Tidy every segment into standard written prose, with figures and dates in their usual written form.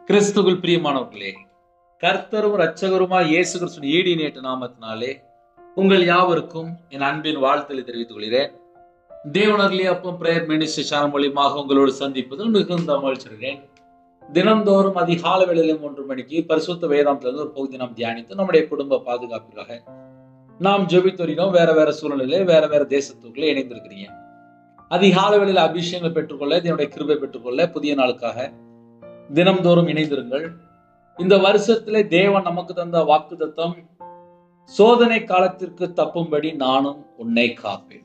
கிறிஸ்துவில் பிரியமானவர்களே, கர்த்தரும் இரட்சகருமாய் இயேசு கிறிஸ்துவின் ஈடினேற்ற நாமத்தினாலே உங்கள் யாவருக்கும் என் அன்பின் வாழ்த்தலை தெரிவித்துக் கொள்கிறேன். தேவனர்லி அப்பம் பிரேயர் மினிஸ்ட்ரி சேனல் மூலியமாக உங்களோடு சந்திப்பதில் மிகுந்த மகிழ்ச்சிகிறேன். தினந்தோறும் அதிகாலை வேளையிலும் 1 மணிக்கு பரிசுத்த வேதாந்தத்திலிருந்து ஒரு பகுதி நாம் தியானித்து நம்முடைய குடும்ப பாதுகாப்பிற்காக நாம் ஜெபித்தோம். வேற சூழ்நிலையிலே வேற தேசத்துக்குள்ளே இணைந்திருக்கிறீங்க. அதிகாலை வேளையில் அபிஷேகங்களை பெற்றுக்கொள்ள, தேவனுடைய கிருபை பெற்றுக்கொள்ள புதிய நாளுக்காக தினம்தோறும் இணைந்திருங்கள். இந்த வருஷத்திலே தேவன் நமக்கு தந்த வாக்குத்தத்தம், சோதனை காலத்திற்கு தப்பும்படி நானும் உன்னை காப்பேன்.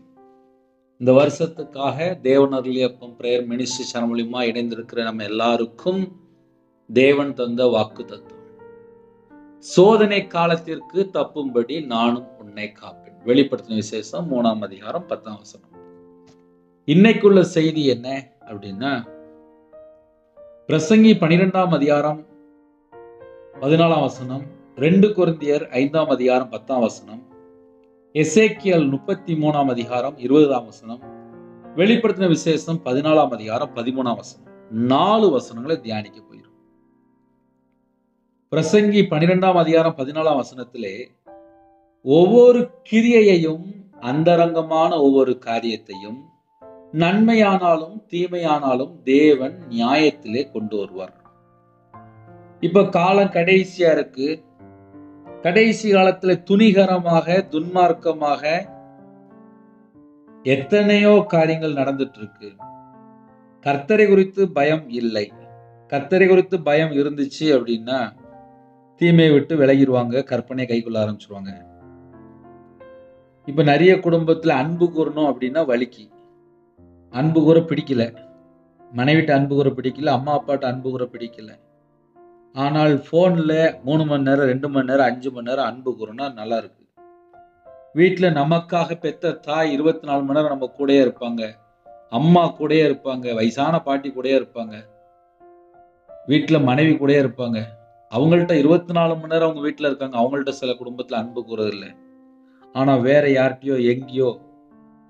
இந்த வருஷத்துக்காக தேவனர்லி அப்பம் பிரேயர் மினிஸ்ட்ரி சேனல் மூலியமா இணைந்திருக்கிற நம்ம எல்லாருக்கும் தேவன் தந்த வாக்குத்தத்தம், சோதனை காலத்திற்கு தப்பும்படி நானும் உன்னை காப்பேன். வெளிப்படுத்தின விசேஷம் 3ஆம் அதிகாரம் 10ஆம் வசனம். இன்னைக்குள்ள செய்தி என்ன அப்படின்னா, பிரசங்கி 12ஆம் அதிகாரம் 14ஆம் வசனம், 2 கொரிந்தியர் 5ஆம் அதிகாரம் 10ஆம் வசனம், எசேக்கியேல் 33ஆம் அதிகாரம் 20ஆம் வசனம், வெளிப்படுத்தின விசேஷம் 14ஆம் அதிகாரம் 13ஆம் வசனம். 4 வசனங்களை தியானிக்க போயிடும். பிரசங்கி 12ஆம் அதிகாரம் 14ஆம் வசனத்திலே ஒவ்வொரு கிரியையையும், அந்தரங்கமான ஒவ்வொரு காரியத்தையும், நன்மையானாலும் தீமையானாலும் தேவன் நியாயத்திலே கொண்டு வருவார். இப்ப காலம் கடைசியா இருக்கு. கடைசி காலத்துல துணிகரமாக, துன்மார்க்கமாக எத்தனையோ காரியங்கள் நடந்துட்டு இருக்கு. கர்த்தரை குறித்து பயம் இல்லை. கர்த்தரை குறித்து பயம் இருந்துச்சு அப்படின்னா தீமையை விட்டு விலகிடுவாங்க, கற்பனை கைக்குள்ள ஆரம்பிச்சிருவாங்க. இப்ப நிறைய குடும்பத்துல அன்பு கூறணும் அப்படின்னா வலிக்கு, அன்பு கூற பிடிக்கல, மனைவிட்ட அன்பு கூற பிடிக்கல, அம்மா அப்பாட்ட அன்பு கூற பிடிக்கல. ஆனால் போன்ல 3 மணி நேரம், 2 மணி நேரம், 5 மணி நேரம் அன்பு கூறனா நல்லா இருக்கு. வீட்டுல நமக்காக பெத்த தாய் 24 மணி நேரம் நம்ம கூடயே இருப்பாங்க, அம்மா கூடயே இருப்பாங்க, வயசான பாட்டி கூடயே இருப்பாங்க, வீட்டுல மனைவி கூடயே இருப்பாங்க. அவங்கள்ட்ட 24 மணி நேரம் அவங்க வீட்டுல இருக்காங்க. அவங்கள்ட்ட சில குடும்பத்துல அன்பு கூறது இல்லை. ஆனா வேற யார்கிட்டயோ எங்கேயோ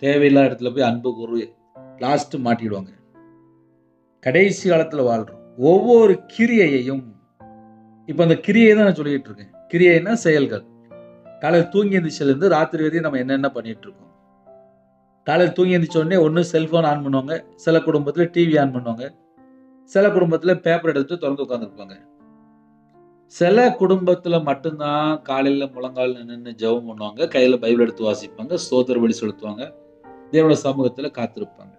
தேவையில்லாத இடத்துல போய் அன்பு கூறு, லாஸ்ட் மாட்டிடுவாங்க. கடைசி காலத்துல வாழ்றோம். ஒவ்வொரு கிரியையையும், இப்ப அந்த கிரியை தான் நான் சொல்லிட்டு இருக்கேன். கிரியைன்னா செயல்கள். காலையில் தூங்கி எந்திரிச்சிலிருந்து ராத்திரி வரையும் நம்ம என்னென்ன பண்ணிட்டு இருக்கோம். காலையில் தூங்கி எந்திரிச்ச உடனே ஒன்று செல்போன் ஆன் பண்ணுவாங்க, சில குடும்பத்துல டிவி ஆன் பண்ணுவாங்க, சில குடும்பத்துல பேப்பர் எடுத்து திறந்து உட்காந்துருப்பாங்க. சில குடும்பத்துல மட்டும்தான் காலையில முழங்கால் நின்று ஜெபம் பண்ணுவாங்க, கையில பைபிள் எடுத்து வாசிப்பாங்க, ஸ்தோத்திர பலி செலுத்துவாங்க, தேவனுடைய சமூகத்துல காத்திருப்பாங்க.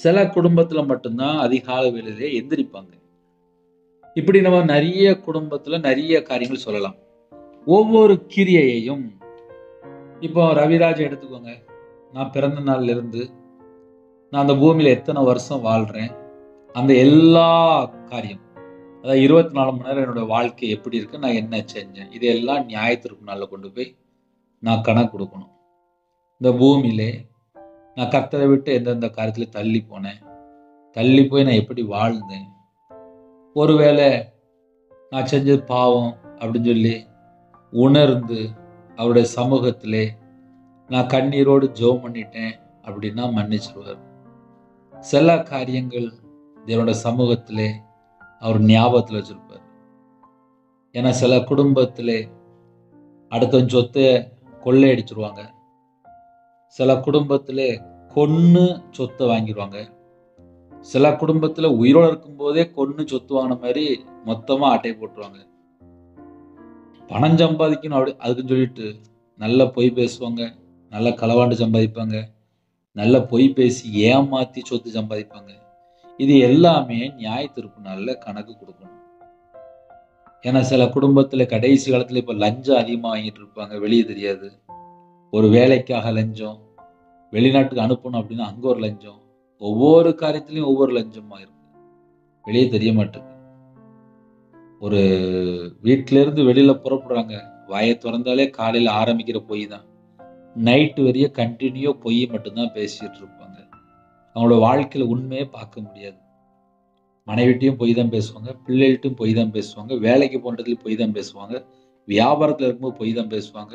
சில குடும்பத்துல மட்டும்தான் அதிகாலை வேளையிலே எந்திரிப்பாங்க. இப்படி நம்ம நிறைய குடும்பத்துல நிறைய காரியங்கள் சொல்லலாம். ஒவ்வொரு கிரியையையும், இப்போ ரவிராஜ் எடுத்துக்கோங்க. நான் பிறந்த நாள்ல இருந்து நான் அந்த பூமியில எத்தனை வருஷம் வாழ்றேன், அந்த எல்லா காரியம், அதாவது 24 மணி நேரம் என்னோட வாழ்க்கை எப்படி இருக்கு, நான் என்ன செஞ்சேன், இதெல்லாம் நியாயத்திற்கு நாள்ல கொண்டு போய் நான் கணக்கு கொடுக்கணும். இந்த பூமியிலே நான் கர்த்தரை விட்டு எந்தெந்த காரியத்துல தள்ளி போனேன், தள்ளி போய் நான் எப்படி வாழ்ந்தேன், ஒருவேளை நான் செஞ்சது பாவம் அப்படின்னு சொல்லி உணர்ந்து அவருடைய சமூகத்திலே நான் கண்ணீரோடு ஜெபம் பண்ணிட்டேன் அப்படின்னா மன்னிச்சிருவார். சில காரியங்கள் தேவனுடைய சமூகத்திலே அவர் ஞாபகத்தில் வச்சிருப்பார். ஏன்னா சில குடும்பத்திலே அடுத்த சொத்தை கொள்ளையடிச்சிருவாங்க, சில குடும்பத்திலே கொன்னு சொத்தை வாங்கிடுவாங்க, சில குடும்பத்துல உயிரோடு இருக்கும் போதே கொன்னு சொத்து வாங்கின மாதிரி மொத்தமா அட்டை போட்டுருவாங்க. பணம் சம்பாதிக்கணும் அப்படி அதுக்குன்னு சொல்லிட்டு நல்ல பொய் பேசுவாங்க, நல்ல களவாண்டு சம்பாதிப்பாங்க, நல்ல பொய் பேசி ஏமாத்தி சொத்து சம்பாதிப்பாங்க. இது எல்லாமே நியாயத்தீர்ப்பு நாள்ல கணக்கு கொடுக்கணும். ஏன்னா சில குடும்பத்துல கடைசி காலத்துல இப்ப லஞ்சம் அதிகமா வாங்கிட்டு இருப்பாங்க, வெளியே தெரியாது. ஒரு வேலைக்காக லஞ்சம், வெளிநாட்டுக்கு அனுப்பணும் அப்படின்னா அங்க ஒரு லஞ்சம், ஒவ்வொரு காரியத்திலையும் ஒவ்வொரு லஞ்சமா இருக்கு, வெளியே தெரிய மாட்டேங்குது. ஒரு வீட்டில இருந்து வெளியில புறப்படுறாங்க, வாயை திறந்தாலே காலையில ஆரம்பிக்கிற பொய் தான், நைட்டு வரைய கண்டினியூ பொய் மட்டும்தான் பேசிட்டு இருப்பாங்க. அவங்களோட வாழ்க்கையில உண்மையே பார்க்க முடியாது. மனைவிட்டையும் பொய் தான் பேசுவாங்க, பிள்ளைகள்ட்டும் பொய் தான் பேசுவாங்க, வேலைக்கு போன்றதுல பொய் தான் பேசுவாங்க, வியாபாரத்துல இருக்கும்போது பொய் தான் பேசுவாங்க,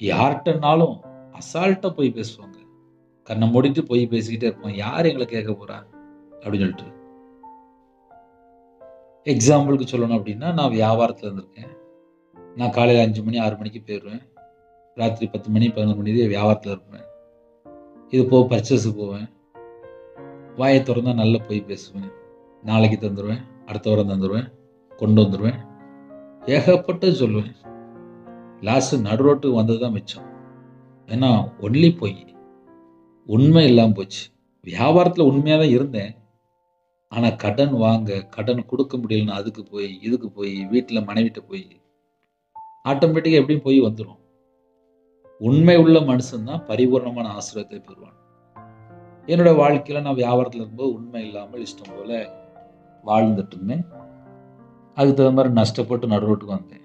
யார்கிட்டனாலும் அசால்ட்டா பொய் பேசுவாங்க, கண்ணை மூடிட்டு பொய் பேசிக்கிட்டே இருப்பாங்க. யார் எங்களை கேட்க போறா அப்படின்னு சொல்லிட்டு எக்ஸாம்பிளுக்கு சொல்லணும் அப்படின்னா, நான் வியாபாரத்தில் இருந்திருக்கேன். நான் காலையில் 5 மணி 6 மணிக்கு போயிடுவேன். ராத்திரி 10 மணி 11 மணி வியாபாரத்தில் இருப்பேன். இது போக பர்ச்சேஸுக்கு போவேன். வாயை திறந்தா நல்லா போய் பேசுவேன். நாளைக்கு தந்துடுவேன், அடுத்த வாரம் தந்துடுவேன், கொண்டு வந்துடுவேன், ஏகப்பட்டது சொல்லுவேன். லாஸ்ட்டு நடு ரோட்டுக்கு வந்தது தான் மிச்சம். ஏன்னா ஒன்லி போய் உண்மை இல்லாமல் போச்சு. வியாபாரத்தில் உண்மையாக தான் இருந்தேன். ஆனால் கடன் வாங்க, கடன் கொடுக்க முடியலன்னு அதுக்கு போய் இதுக்கு போய் வீட்டில் மனைவிட்ட போய் ஆட்டோமேட்டிக்காக எப்படியும் போய் வந்துடும். உண்மை உள்ள மனுஷன்தான் பரிபூர்ணமான ஆசீர்வாதத்தை பெறுவான். என்னோட வாழ்க்கையில் நான் வியாபாரத்தில் இருக்கும்போது உண்மை இல்லாமல் இஷ்டம் போல வாழ்ந்துட்டு இருந்தேன். அதுக்கு தகுந்த மாதிரி நஷ்டப்பட்டு நடு ரோட்டுக்கு வந்தேன்.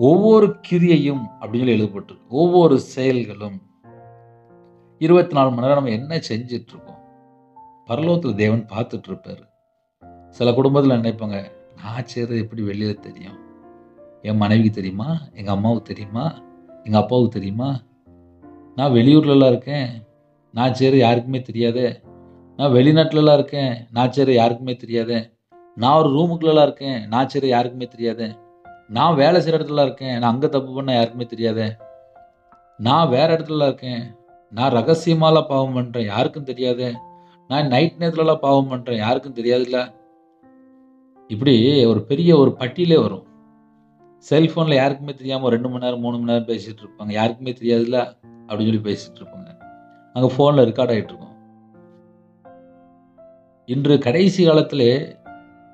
ஒவ்வொரு கிரியையும் அப்படின்னு சொல்லி எழுதப்பட்டிருக்கு. ஒவ்வொரு செயல்களும் 24 மணி நேரம் நம்ம என்ன செஞ்சிட்டு இருக்கோம், பரலோகத்தில் தேவன் பார்த்துட்டு இருப்பாரு. சில குடும்பத்தில் நினைப்பாங்க, நான் செய்கிறது எப்படி வெளியில தெரியும், என் மனைவிக்கு தெரியுமா, எங்கள் அம்மாவுக்கு தெரியுமா, எங்கள் அப்பாவுக்கு தெரியுமா, நான் வெளியூர்லலாம் இருக்கேன், நான் செய்கிறது யாருக்குமே தெரியாதே, நான் வெளிநாட்டிலலாம் இருக்கேன், நான் செய்கிறது யாருக்குமே தெரியாதே, நான் ஒரு ரூமுக்குள்ளலாம் இருக்கேன், நான் செய்கிறது யாருக்குமே தெரியாதே, நான் வேலை செய்கிற இடத்துல இருக்கேன், நான் அங்கே தப்பு பண்ண யாருக்குமே தெரியாதே, நான் வேற இடத்துல இருக்கேன், நான் ரகசியமாலாம் பாவம் பண்ணுறேன் யாருக்கும் தெரியாதே, நான் நைட் நேரத்துலலாம் பாவம் பண்ணுறேன் யாருக்கும் தெரியாதுல்ல. இப்படி ஒரு பெரிய ஒரு பட்டியலே வரும். செல்ஃபோனில் யாருக்குமே தெரியாமல் 2 மணி நேரம் 3 மணி நேரம் பேசிகிட்டு இருப்பாங்க, யாருக்குமே தெரியாதுல்ல அப்படின்னு சொல்லி பேசிகிட்டு இருப்பாங்க. அங்கே ஃபோனில் ரெக்கார்ட் ஆகிட்டு இருக்கும். இன்று கடைசி காலத்தில்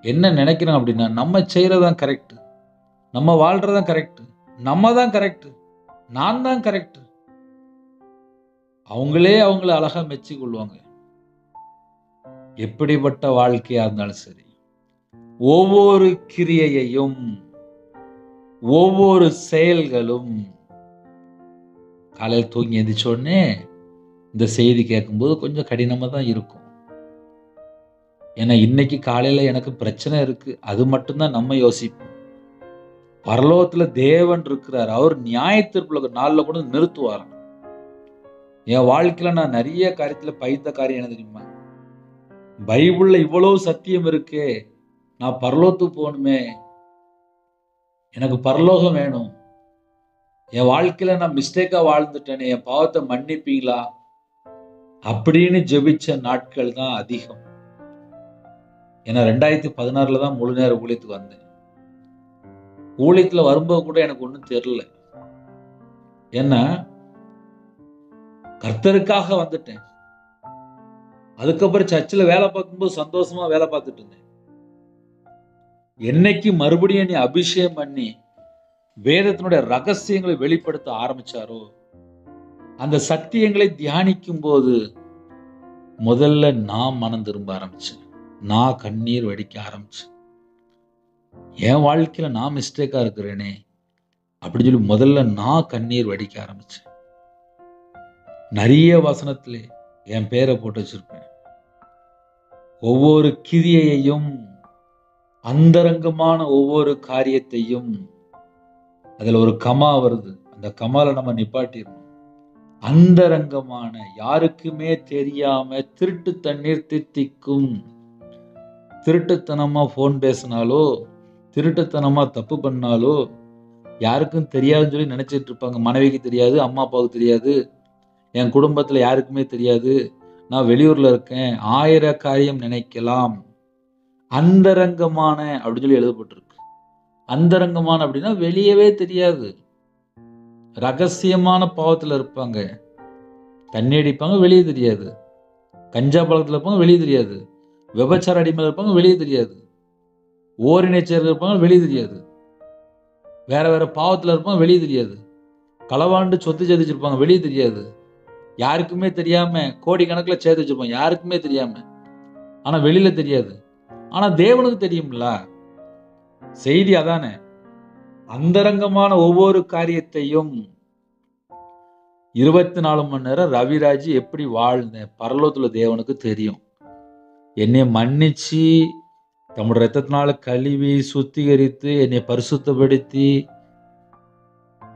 என்ன நினைக்கிறோம் அப்படின்னா, நம்ம செய்கிறதான் கரெக்டு, நம்ம வாழ்கிறதான் கரெக்டு, நம்ம தான் கரெக்டு, நான் தான் கரெக்டு. அவங்களே அவங்கள அழகா மெச்சி கொள்வாங்க. எப்படிப்பட்ட வாழ்க்கையா இருந்தாலும் சரி, ஒவ்வொரு கிரியையையும் ஒவ்வொரு செயல்களும் காலையில் தூங்கி எந்திரிச்ச உடனே இந்த செய்தி கேட்கும்போது கொஞ்சம் கடினமாக தான் இருக்கும். ஏன்னா இன்னைக்கு காலையில் எனக்கு பிரச்சனை இருக்கு, அது மட்டும்தான் நம்ம யோசிப்போம். பரலோகத்தில் தேவன் இருக்கிறார், அவர் நியாயத்தீர்ப்புல நாளில் கூட நிறுத்துவார். என் வாழ்க்கையில் நான் நிறைய காரியத்தில் பயந்த காரியம் என்ன தெரியுமா, பைபிள்ல இவ்வளவு சத்தியம் இருக்கே, நான் பரலோகத்துக்கு போகணுமே, எனக்கு பரலோகம் வேணும், என் வாழ்க்கையில நான் மிஸ்டேக்கா வாழ்ந்துட்டேனே, என் பாவத்தை மன்னிப்பீங்களா அப்படின்னு ஜெபிச்ச நாட்கள் தான் அதிகம். ஏன்னா 2016 தான் முழு நேர ஊழியத்துக்கு வந்தேன். ஊழியத்துல வரும்போது கூட எனக்கு ஒன்றும் தெரியல. ஏன்னா கர்த்தருக்காக வந்துட்டேன். அதுக்கப்புறம் சர்ச்சில் வேலை பார்க்கும்போது சந்தோஷமா வேலை பார்த்துட்டு இருந்தேன். என்னைக்கு மறுபடியும் நீ அபிஷேகம் பண்ணி வேதத்தினுடைய ரகசியங்களை வெளிப்படுத்த ஆரம்பிச்சாரோ, அந்த சத்தியங்களை தியானிக்கும் போது முதல்ல நான் மனம் திரும்ப ஆரம்பிச்சேன், நான் கண்ணீர் வடிக்க ஆரம்பிச்சேன். என் வாழ்க்கையில நான் மிஸ்டேக்கா இருக்கிறேனே அப்படின்னு சொல்லி முதல்ல நான் கண்ணீர் வடிக்க ஆரம்பிச்சேன். நிறைய வசனத்திலே என் பேரை போட்டு வச்சிருப்பேன். ஒவ்வொரு கிரியையையும், அந்தரங்கமான ஒவ்வொரு காரியத்தையும், அதுல ஒரு கமா வருது, அந்த கமால நம்ம நிப்பாட்டிடணும். அந்தரங்கமான, யாருக்குமே தெரியாம திருட்டு தண்ணீர் தித்திக்கும். திருட்டுத்தனமா போன் பேசினாலோ, திருட்டுத்தனமா தப்பு பண்ணாலோ யாருக்கும் தெரியாதுன்னு சொல்லி நினைச்சிட்டு இருப்பாங்க. மனைவிக்கு தெரியாது, அம்மா அப்பாவுக்கு தெரியாது, என் குடும்பத்துல யாருக்குமே தெரியாது, நான் வெளியூர்ல இருக்கேன், 1000 காரியம் நினைக்கலாம். அந்தரங்கமான அப்படின்னு சொல்லி எழுதப்பட்டிருக்கு. அந்தரங்கமான அப்படின்னா வெளியவே தெரியாது. ரகசியமான பாவத்துல இருப்பாங்க. தண்ணி அடிப்பாங்க, வெளியே தெரியாது. கஞ்சா பழக்கத்துல இருப்பாங்க, வெளியே தெரியாது. விபச்சார அடிமையில இருப்பாங்க, வெளியே தெரியாது. ஓரினைச்சர் இருப்பாங்க, வெளியே தெரியாது. வேற வேற பாவத்துல இருப்பாங்க, வெளியே தெரியாது. களவாண்டு சொத்து சேர்த்து வச்சிருப்பாங்க, வெளியே தெரியாது. யாருக்குமே தெரியாம கோடிக்கணக்கில் சேர்த்து வச்சிருப்பாங்க, யாருக்குமே தெரியாம. ஆனா வெளியில தெரியாது. ஆனா தேவனுக்கு தெரியும்ல. செய்தி அதானே. அந்தரங்கமான ஒவ்வொரு காரியத்தையும் 24 மணி நேரம் ரவிராஜ் எப்படி வாழ்ந்தேன் பரலோகத்துல தேவனுக்கு தெரியும். என்னை மன்னிச்சு தம்முடைய ரத்தத்தினால கழுவி சுத்திகரித்து என்னை பரிசுத்தப்படுத்தி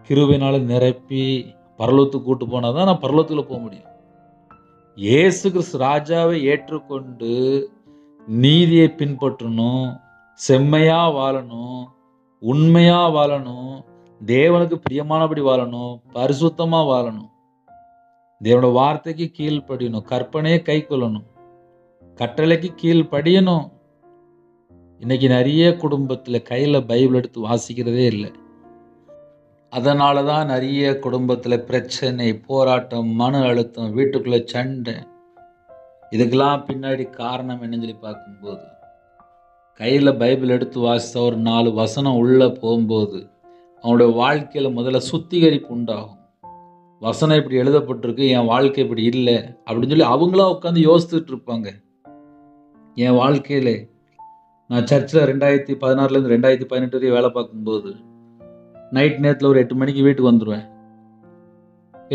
கிருபையினால நிரப்பி பரலோகத்துக்கு கூட்டு போனாதான் நான் பரலோகத்துல போக முடியும். இயேசு கிறிஸ்து ராஜாவை ஏற்றுக்கொண்டு நீதியை பின்பற்றணும், செம்மையா வாழணும், உண்மையா வாழணும், தேவனுக்கு பிரியமானபடி வாழணும், பரிசுத்தமா வாழணும், தேவனோட வார்த்தைக்கு கீழ்ப்படியணும், கற்பனையை கை கொள்ளணும், கட்டளைக்கு கீழ்ப்படியணும். இன்னைக்கு நிறைய குடும்பத்துல கையில பைபிள் எடுத்து வாசிக்கிறதே இல்லை. அதனாலதான் நிறைய குடும்பத்துல பிரச்சனை, போராட்டம், மன அழுத்தம், வீட்டுக்குள்ள சண்டை. இதுக்கெல்லாம் பின்னாடி காரணம் என்னன்னு சொல்லி பார்க்கும்போது, கையில பைபிள் எடுத்து வாசித்த ஒரு 4 வசனம் உள்ள போகும்போது அவனுடைய வாழ்க்கையில முதல்ல சுத்திகரிப்பு உண்டாகும். வசனம் இப்படி எழுதப்பட்டிருக்கு, என் வாழ்க்கை இப்படி இல்லை அப்படின்னு சொல்லி அவங்களா உட்காந்து யோசித்துட்டு இருப்பாங்க. என் வாழ்க்கையில நான் சர்ச்சில் 2016 2018 வரையும் வேலை பார்க்கும்போது நைட் நேரத்தில் ஒரு 8 மணிக்கு வீட்டுக்கு வந்துடுவேன்.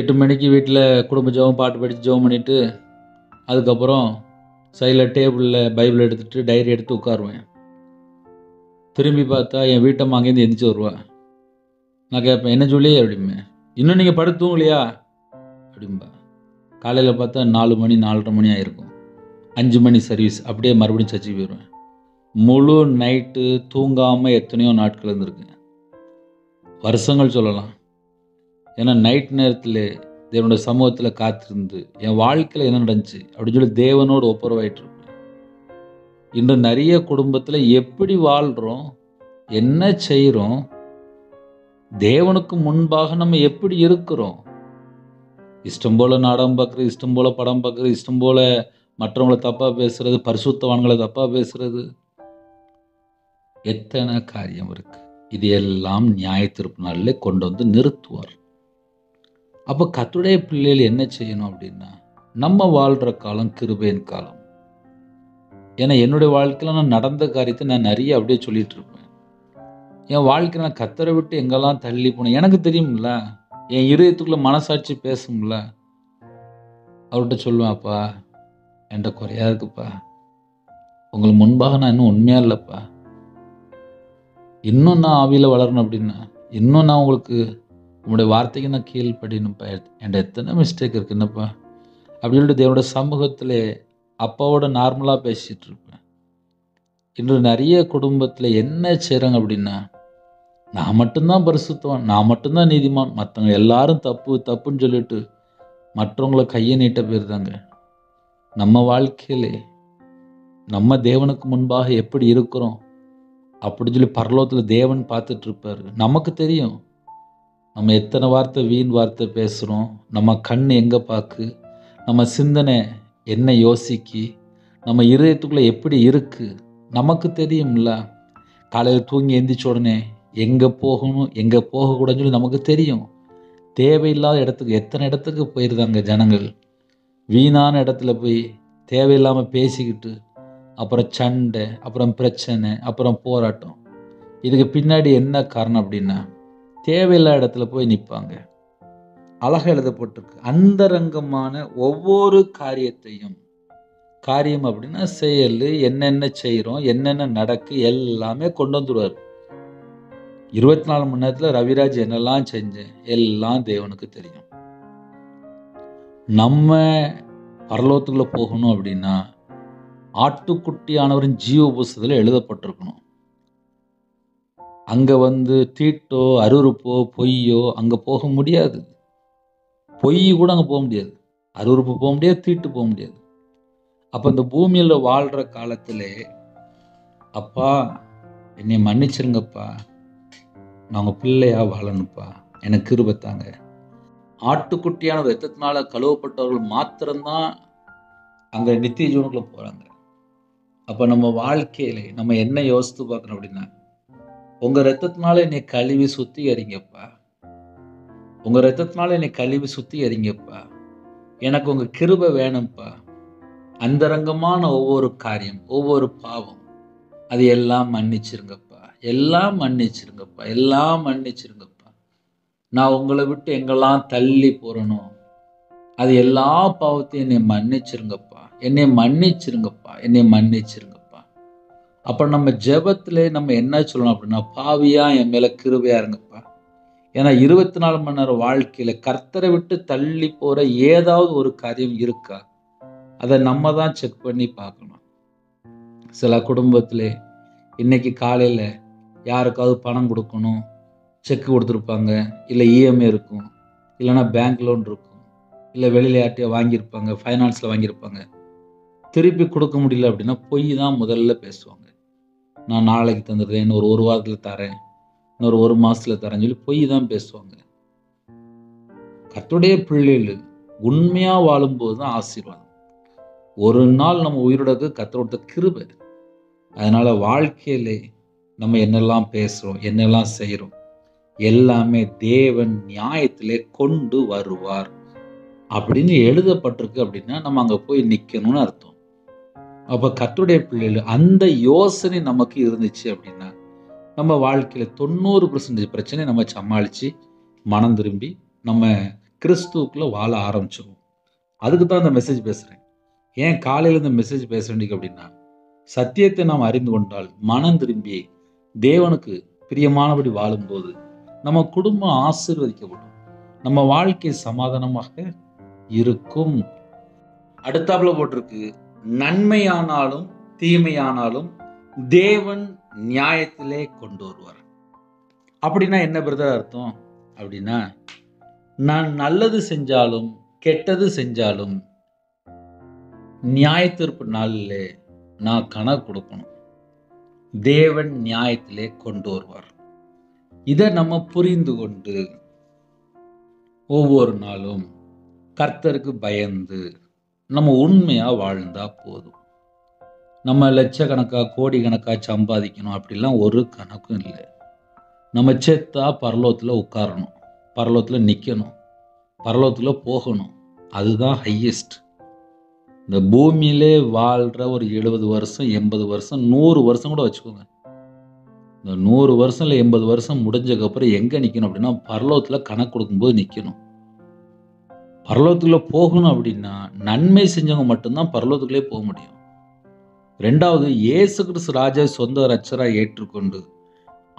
8 மணிக்கு வீட்டில் குடும்ப ஜெபம் பாட்டு படித்து ஜெபம் பண்ணிவிட்டு அதுக்கப்புறம் சைடில் டேபிளில் பைபிள் எடுத்துகிட்டு டைரி எடுத்து உட்காருவேன். திரும்பி பார்த்தா என் வீட்டம்மா அங்கேருந்து எந்திரிச்சு வருவா. நான் கேட்பேன், என்ன சொல்லி அப்படிமே, இன்னும் நீங்கள் படுத்து தூங்கலையா அப்படின்பா. காலையில் பார்த்தா 4 மணி 4:30 மணி ஆகிருக்கும். 5 மணி சர்வீஸ், அப்படியே மறுபடியும் சர்ச்சுக்கு போயிடுவேன். முழு நைட்டு தூங்காமல் எத்தனையோ நாட்கள் இருந்திருக்கு, வருஷங்கள் சொல்லலாம். ஏன்னா நைட் நேரத்தில் தேவனோட சமூகத்தில் காத்திருந்து என் வாழ்க்கையில் என்ன நடந்துச்சு அப்படின்னு சொல்லி தேவனோடு ஒப்புரவாயிட்டு இருப்பேன். இன்று நிறைய குடும்பத்தில் எப்படி வாழ்கிறோம், என்ன செய்கிறோம், தேவனுக்கு முன்பாக நம்ம எப்படி இருக்கிறோம்? இஷ்டம் போல நாடகம் பார்க்குறது, இஷ்டம் போல படம் பார்க்குறது, இஷ்டம் போல மற்றவங்களை தப்பாக பேசுறது, பரிசுத்தவான்களை தப்பாக பேசுறது, எத்தனை காரியம் இருக்கு. இது எல்லாம் நியாயத்தீர்ப்பு நாளில் கொண்டு வந்து நிறுத்துவார். அப்போ கர்த்தருடைய பிள்ளைகள் என்ன செய்யணும் அப்படின்னா, நம்ம வாழ்கிற காலம் கிருபையின் காலம். ஏன்னா என்னுடைய வாழ்க்கையில் நான் நடந்த காரியத்தை நான் நிறைய அப்படியே சொல்லிட்டு இருப்பேன். என் வாழ்க்கையில் நான் கர்த்தரை விட்டு எங்கெல்லாம் தள்ளி போனேன் எனக்கு தெரியும்ல. என் இதயத்துக்குள்ள மனசாட்சி பேசும்ல. அவர்கிட்ட சொல்லுவேன், அப்பா என்கிட்ட குறையா இருக்குப்பா, உங்களுக்கு முன்பாக நான் இன்னும் உண்மையா இல்லைப்பா, இன்னும் நான் ஆவியில் வளரணும் அப்படின்னா, இன்னும் நான் உங்களுக்கு உங்களுடைய வார்த்தைக்கு நான் கீழ்ப்படினுப்பா, என்கிட்ட எத்தனை மிஸ்டேக் இருக்கு என்னப்பா அப்படின்னு சொல்லிட்டு தேவனோட சமூகத்தில் அப்பாவோட நார்மலாக பேசிகிட்டு இருப்பேன். இன்று நிறைய குடும்பத்தில் என்ன செய்கிறாங்க அப்படின்னா, நான் மட்டும்தான் பரிசுத்தவான், நான் மட்டும்தான் நீதிமான், மற்றவங்க எல்லாரும் தப்பு தப்புன்னு சொல்லிட்டு மற்றவங்களை கையை நீட்ட போயிருந்தாங்க. நம்ம வாழ்க்கையிலே நம்ம தேவனுக்கு முன்பாக எப்படி இருக்கிறோம் அப்படின்னு சொல்லி பரலோகத்தில் தேவன் பார்த்துட்டு இருப்பாரு. நமக்கு தெரியும் நம்ம எத்தனை வார்த்தை வீண் வார்த்தை பேசுகிறோம், நம்ம கண் எங்கே பார்க்கு, நம்ம சிந்தனை என்ன யோசிக்கி, நம்ம இதயத்துக்குள்ளே எப்படி இருக்குது நமக்கு தெரியும்ல. காலையில் தூங்கி எந்திரிச்ச உடனே எங்கே போகணும் எங்கே போகக்கூடாதுன்னு சொல்லி நமக்கு தெரியும். தேவையில்லாத இடத்துக்கு எத்தனை இடத்துக்கு போயிருந்தாங்க ஜனங்கள். வீணான இடத்துல போய் தேவையில்லாமல் பேசிக்கிட்டு அப்புறம் சண்டை, அப்புறம் பிரச்சனை, அப்புறம் போராட்டம். இதுக்கு பின்னாடி என்ன காரணம் அப்படின்னா, தேவையில்லாத இடத்துல போய் நிற்பாங்க. அழகாக எழுதப்பட்டிருக்கு, அந்தரங்கமான ஒவ்வொரு காரியத்தையும், காரியம் அப்படின்னா செயல், என்னென்ன செய்கிறோம், என்னென்ன நடக்கு எல்லாமே கொண்டு வந்துடுவார். 24 மணி நேரத்தில் ரவிராஜ் என்னெல்லாம் செஞ்சேன் எல்லாம் தேவனுக்கு தெரியும். நம்ம பரலோகத்துக்குள்ள போகணும் அப்படின்னா ஆட்டுக்குட்டியானவரின் ஜீவ புஸ்தகத்தில் எழுதப்பட்டிருக்கணும். அங்கே தீட்டோ அருவருப்போ பொய்யோ அங்கே போக முடியாது. பொய் கூட அங்கே போக முடியாது, அருவருப்பு போக முடியாது, தீட்டு போக முடியாது. அப்போ இந்த பூமியில் வாழ்கிற காலத்தில், அப்பா என்னை மன்னிச்சிருங்கப்பா, நான் உங்கள் பிள்ளையாக வாழணும்ப்பா, எனக்கு கிருபை தாங்க. ஆட்டுக்குட்டியான ரத்தத்தினால கழுவப்பட்டவர்கள் மாத்திரம்தான் அங்கே நித்திய ஜீவனுக்குள்ள போகிறாங்க. அப்போ நம்ம வாழ்க்கையில நம்ம என்ன யோசித்து பார்க்கணும் அப்படின்னா, உங்கள் ரத்தத்தினால என்னை கழுவி சுத்திகரிங்கப்பா, உங்கள் ரத்தத்தினால என்னை கழுவி சுத்திகரிங்கப்பா, எனக்கு உங்கள் கிருபை வேணும்ப்பா. அந்தரங்கமான ஒவ்வொரு காரியம், ஒவ்வொரு பாவம், அது எல்லாம் மன்னிச்சிருங்கப்பா, எல்லாம் மன்னிச்சிருங்கப்பா, எல்லாம் மன்னிச்சிருங்கப்பா. நான் உங்களை விட்டு எங்கெல்லாம் தள்ளி போறனோ அது எல்லா பாவத்தையும் என்னை மன்னிச்சிருங்கப்பா, என்னை மன்னிச்சிருங்கப்பா, என்னை மன்னிச்சிருங்கப்பா. அப்போ நம்ம ஜெபத்துல நம்ம என்ன சொல்லணும் அப்படின்னா, பாவியா என் மேல கிருபையா இருங்கப்பா. ஏன்னா 24 மணி நேரம் வாழ்க்கையில கர்த்தரை விட்டு தள்ளி போற ஏதாவது ஒரு காரியம் இருக்கா, அதை நம்ம தான் செக் பண்ணி பார்க்கணும். சில குடும்பத்திலே இன்னைக்கு காலையில் யாருக்காவது பணம் கொடுக்கணும், செக் கொடுத்துருப்பாங்க, இல்லை இஎம்ஐ இருக்கும், இல்லைன்னா பேங்க் லோன் இருக்கும், இல்லை வெளியில் யார்ட்டையோ வாங்கியிருப்பாங்க, ஃபைனான்ஸில் வாங்கியிருப்பாங்க. திருப்பி கொடுக்க முடியல அப்படின்னா பொய் தான் முதல்ல பேசுவாங்க. நான் நாளைக்கு தந்துடுறேன், இன்னொரு ஒரு வாரத்தில் தரேன், இன்னொரு ஒரு மாதத்தில் தரேன்னு சொல்லி பொய் தான் பேசுவாங்க. கர்த்தருடைய பிள்ளைகள் உண்மையாக வாழும்போது தான் ஆசீர்வாதம். ஒரு நாள் நம்ம உயிரோட கர்த்தரோட கிருபை. அதனால வாழ்க்கையிலே நம்ம என்னெல்லாம் பேசுகிறோம், என்னெல்லாம் செய்கிறோம், எல்லாமே தேவன் நியாயத்திலே கொண்டு வருவார் அப்படின்னு எழுதப்பட்டிருக்கு. அப்படின்னா நம்ம அங்கே போய் நிற்கணும்னு அர்த்தம். அப்போ கர்த்தருடைய பிள்ளைகள் அந்த யோசனை நமக்கு இருந்துச்சு அப்படின்னா நம்ம வாழ்க்கையில் 90% பிரச்சனை நம்ம சமாளித்து மனம் திரும்பி நம்ம கிறிஸ்துவுக்குள்ள வாழ ஆரம்பிச்சிருவோம். அதுக்கு தான் இந்த மெசேஜ் பேசுகிறேன். ஏன் காலையில் இந்த மெசேஜ் பேச வேண்டிய அப்படின்னா, சத்தியத்தை நாம் அறிந்து கொண்டால் மனம் திரும்பி தேவனுக்கு பிரியமானபடி வாழும்போது நம்ம குடும்பம் ஆசீர்வதிக்கப்படும், நம்ம வாழ்க்கை சமாதானமாக இருக்கும். அடுத்தாப்புல போட்டிருக்கு, நன்மையானாலும் தீமையானாலும் தேவன் நியாயத்திலே கொண்டு வருவார். அப்படின்னா என்ன பிரதர் அர்த்தம் அப்படின்னா, நான் நல்லது செஞ்சாலும் கெட்டது செஞ்சாலும் நியாயத்தீர்ப்பு நாளில் நான் கணக்கு கொடுக்கணும், தேவன் நியாயத்திலே கொண்டு வருவார். இதை நம்ம புரிந்து கொண்டு ஒவ்வொரு நாளும் கர்த்தருக்கு பயந்து நம்ம உண்மையா வாழ்ந்தா போதும். நம்ம லட்சக்கணக்கா கோடி கணக்கா சம்பாதிக்கணும் அப்படிலாம் ஒரு கணக்கும் இல்லை. நம்ம செத்தா பரலோகத்தில் உட்காரணும், பரலோகத்தில் நிற்கணும், பரலோகத்தில் போகணும். அதுதான் ஹையஸ்ட். இந்த பூமியிலே வாழ்கிற ஒரு 70 வருஷம் 80 வருஷம் 100 வருஷம் கூட வச்சுக்கோங்க. இந்த 100 வருஷம் இல்லை 80 வருஷம் முடிஞ்சதுக்கப்புறம் எங்கே நிற்கணும் அப்படின்னா பரலோகத்தில் கணக்கு கொடுக்கும்போது நிற்கணும். பரலோகத்துக்குள்ளே போகணும் அப்படின்னா நன்மை செஞ்சவங்க மட்டும்தான் பரலோகத்துக்குள்ளே போக முடியும். ரெண்டாவது, இயேசு கிறிஸ்து ராஜா சொந்த ரட்சராக ஏற்றுக்கொண்டு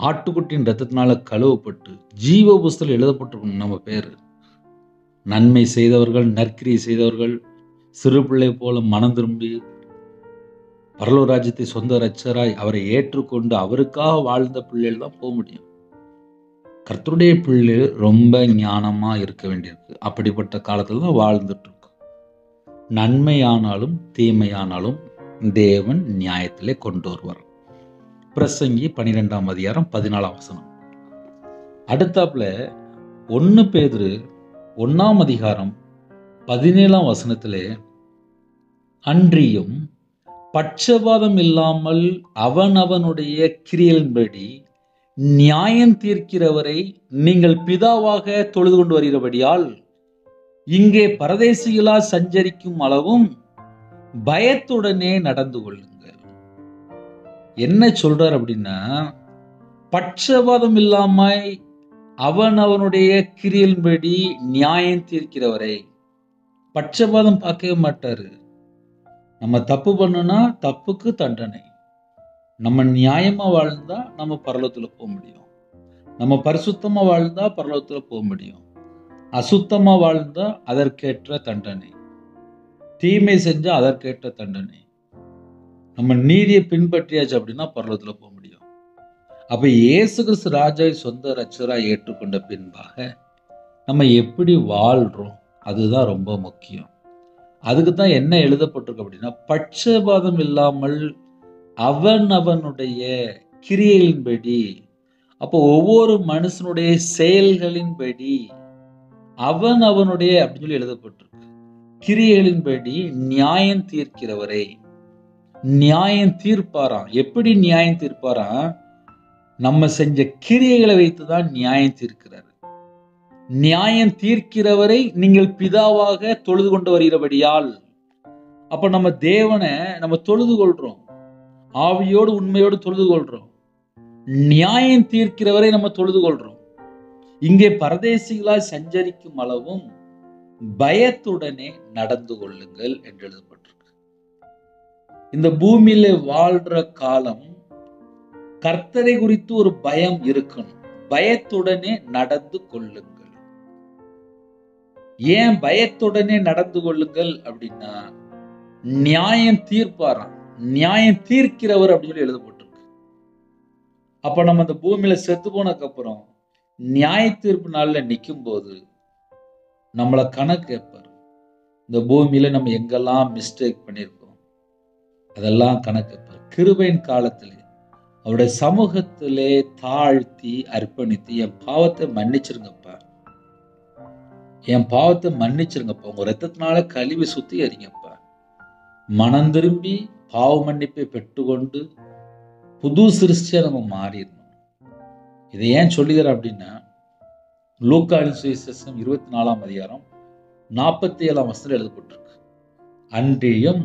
ஆட்டுக்குட்டியின் ரத்தத்தினால கழுவப்பட்டு ஜீவ புஸ்தகத்தில் எழுதப்பட்டிருக்கணும் நம்ம பேர். நன்மை செய்தவர்கள், நற்கிரியை செய்தவர்கள், சிறு பிள்ளை போல மனம் திரும்பி பரலோக ராஜ்யத்தை சொந்த ரட்சராய் அவரை ஏற்றுக்கொண்டு அவருக்காக வாழ்ந்த பிள்ளைகள் தான் போக முடியும். கர்த்தருடைய பிள்ளைகள் ரொம்ப ஞானமா இருக்க வேண்டியிருக்கு. அப்படிப்பட்ட காலத்துல தான் வாழ்ந்துட்டு இருக்கோம். நன்மையானாலும் தீமையானாலும் தேவன் நியாயத்திலே கொண்டு வருவார். பிரசங்கி 12ஆம் அதிகாரம் 14ஆம் வசனம். அடுத்தாப்புல 1 பேதுரு 1ஆம் அதிகாரம் 17ஆம் வசனத்திலே, அன்றியும் பட்சபாதம் இல்லாமல் அவனவனுடைய கிரியைகளின்படி நியாயம் தீர்க்கிறவரை நீங்கள் பிதாவாக தொழுது கொண்டு வருகிறபடியால் இங்கே பரதேசிகளா சஞ்சரிக்கும் அளவும் பயத்துடனே நடந்து கொள்ளுங்கள். என்ன சொல்றார் அப்படின்னா, பட்சபாதம் இல்லாம அவனவனுடைய கிரியைகளின்படி நியாயம் தீர்க்கிறவரை. பட்சபாதம் பார்க்கவே மாட்டாரு. நம்ம தப்பு பண்ணுனா தப்புக்கு தண்டனை, நம்ம நியாயமா வாழ்ந்தா நம்ம பரலோகத்துல போக முடியும், நம்ம பரிசுத்தமா வாழ்ந்தா பரலோகத்துல போக முடியும், அசுத்தமா வாழ்ந்தா அதற்கேற்ற தண்டனை, தீமை செஞ்சா அதற்கேற்ற தண்டனை. நம்ம நீதியை பின்பற்றியாச்சு அப்படின்னா பரலோகத்துல போக முடியும். அப்ப இயேசு கிறிஸ்து ராஜா சொந்த ரட்சரா ஏற்றுக்கொண்ட பின்பாக நம்ம எப்படி வாழ்றோம் அதுதான் ரொம்ப முக்கியம். அதுக்கு தான் என்ன எழுதப்பட்டிருக்கு அப்படின்னா, பட்சபாதம் இல்லாமல் அவனவனுடைய கிரியைகளின்படி. அப்போ ஒவ்வொரு மனுஷனுடைய செயல்களின்படி அவனவனுடைய அப்படின்னு சொல்லி எழுதப்பட்டிருக்கு. கிரியைகளின்படி நியாயம் தீர்க்கிறவரை. நியாயம் தீர்ப்பாராம். எப்படி நியாயம் தீர்ப்பாராம்? நம்ம செஞ்ச கிரியைகளை வைத்துதான் நியாயம் தீர்க்கிறார். நியாயம் தீர்க்கிறவரை நீங்கள் பிதாவாக தொழுது கொண்டு வருகிறபடியால். அப்ப நம்ம தேவனை நம்ம தொழுது கொள்றோம், ஆவியோடு உண்மையோடு தொழுது கொள்றோம். நியாயம் தீர்க்கிறவரை நம்ம தொழுது கொள்றோம். இங்கே பரதேசிகளாய் சஞ்சரிக்கும் அளவும் பயத்துடனே நடந்து கொள்ளுங்கள் என்று எழுதப்பட்டிருக்கு. இந்த பூமியில வாழ்ற காலம் கர்த்தரை குறித்து ஒரு பயம் இருக்கணும். பயத்துடனே நடந்து கொள்ளுங்கள். ஏன் பயத்துடனே நடந்து கொள்ளுங்கள் அப்படின்னா, நியாயம் தீர்ப்பாராம். நியாயம் தீர்க்கிறவர் அப்படின்னு சொல்லி எழுதப்பட்டிருக்கு. அப்ப நம்ம அந்த பூமியில செத்து போனதுக்கு அப்புறம் நியாய தீர்ப்பு நாள்ல நிற்கும் போது நம்மளை கணக்கு கேட்பார். இந்த பூமியில நம்ம எங்கெல்லாம் மிஸ்டேக் பண்ணியிருக்கோம் அதெல்லாம் கணக்கு கேட்பார். கிருபையின் காலத்திலே அவருடைய சமூகத்திலே தாழ்த்தி அர்ப்பணித்து என் பாவத்தை மன்னிச்சிருங்கப்பா, என் பாவத்தை மன்னிச்சிருங்கப்பா, உங்க ரத்தத்தினால கழுவி சுத்திகரிங்கப்பா, மனம் திரும்பி பாவ மன்னிப்பை பெற்றுக்கொண்டு புது சிருஷ்டியா நம்ம மாறிடணும். இதை ஏன் சொல்லுகிறேன் அப்படின்னா, லூக்காவின் சுவிசேஷம் 24ஆம் அதிகாரம் 47ஆம் வசனத்தில் எழுதப்பட்டிருக்கு. அன்றியும்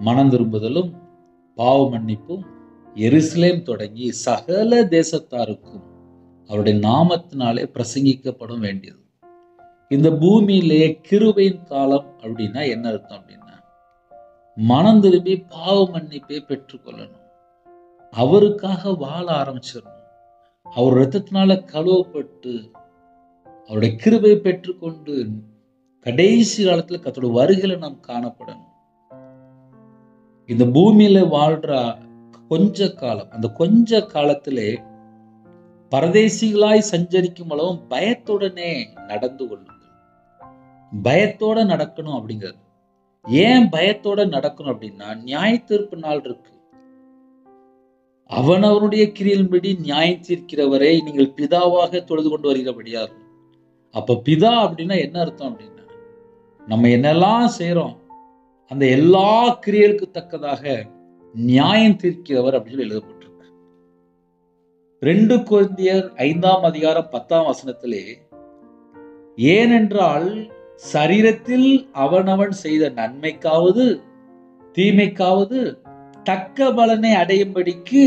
மனம் திரும்புதலும் பாவ மன்னிப்பும் எருசலேம் தொடங்கி சகல தேசத்தாருக்கும் அவருடைய நாமத்தினாலே பிரசங்கிக்கப்படும் வேண்டியது. இந்த பூமியிலே கிருபையின் காலம் அப்படின்னா என்ன அர்த்தம் அப்படின்னா, மனம் திரும்பி பாவ மன்னிப்பை பெற்றுக்கொள்ளணும், அவருக்காக வாழ ஆரம்பிச்சிடணும், அவர் இரத்தத்தினால கழுவப்பட்டு அவருடைய கிருபை பெற்றுக்கொண்டு கடைசி காலத்துல கர்த்தருடைய வருகையில நாம் காணப்படணும். இந்த பூமியில வாழ்ற கொஞ்ச காலம், அந்த கொஞ்ச காலத்திலே பரதேசிகளாய் சஞ்சரிக்கும் அளவும் பயத்துடனே நடந்து கொள்ளுங்கள். பயத்தோட நடக்கணும் அப்படிங்கிறது. ஏன் பயத்தோட நடக்கணும் அப்படின்னா, நியாய தீர்ப்பு நாள் இருக்கு. அவனவனுடைய கிரியையின்படி நியாயம் தீர்க்கிறவரை நீங்கள் பிதாவாக தொழுது கொண்டு வருகிறபடியா இருக்கும். அப்ப பிதா அப்படின்னா என்ன அர்த்தம் அப்படின்னா, நம்ம என்னெல்லாம் செய்யறோம் அந்த எல்லா கிரியைகளுக்கு தக்கதாக நியாயம் தீர்க்கிறவர் அப்படின்னு எழுதப்பட்டிருக்கு. 2 கொரிந்தியர் 5ஆம் அதிகாரம் 10ஆம் வசனத்திலே, ஏனென்றால் சரீரத்தில் அவனவன் செய்த நன்மைக்காவது தீமைக்காவது தக்க பலனை அடையும்படிக்கு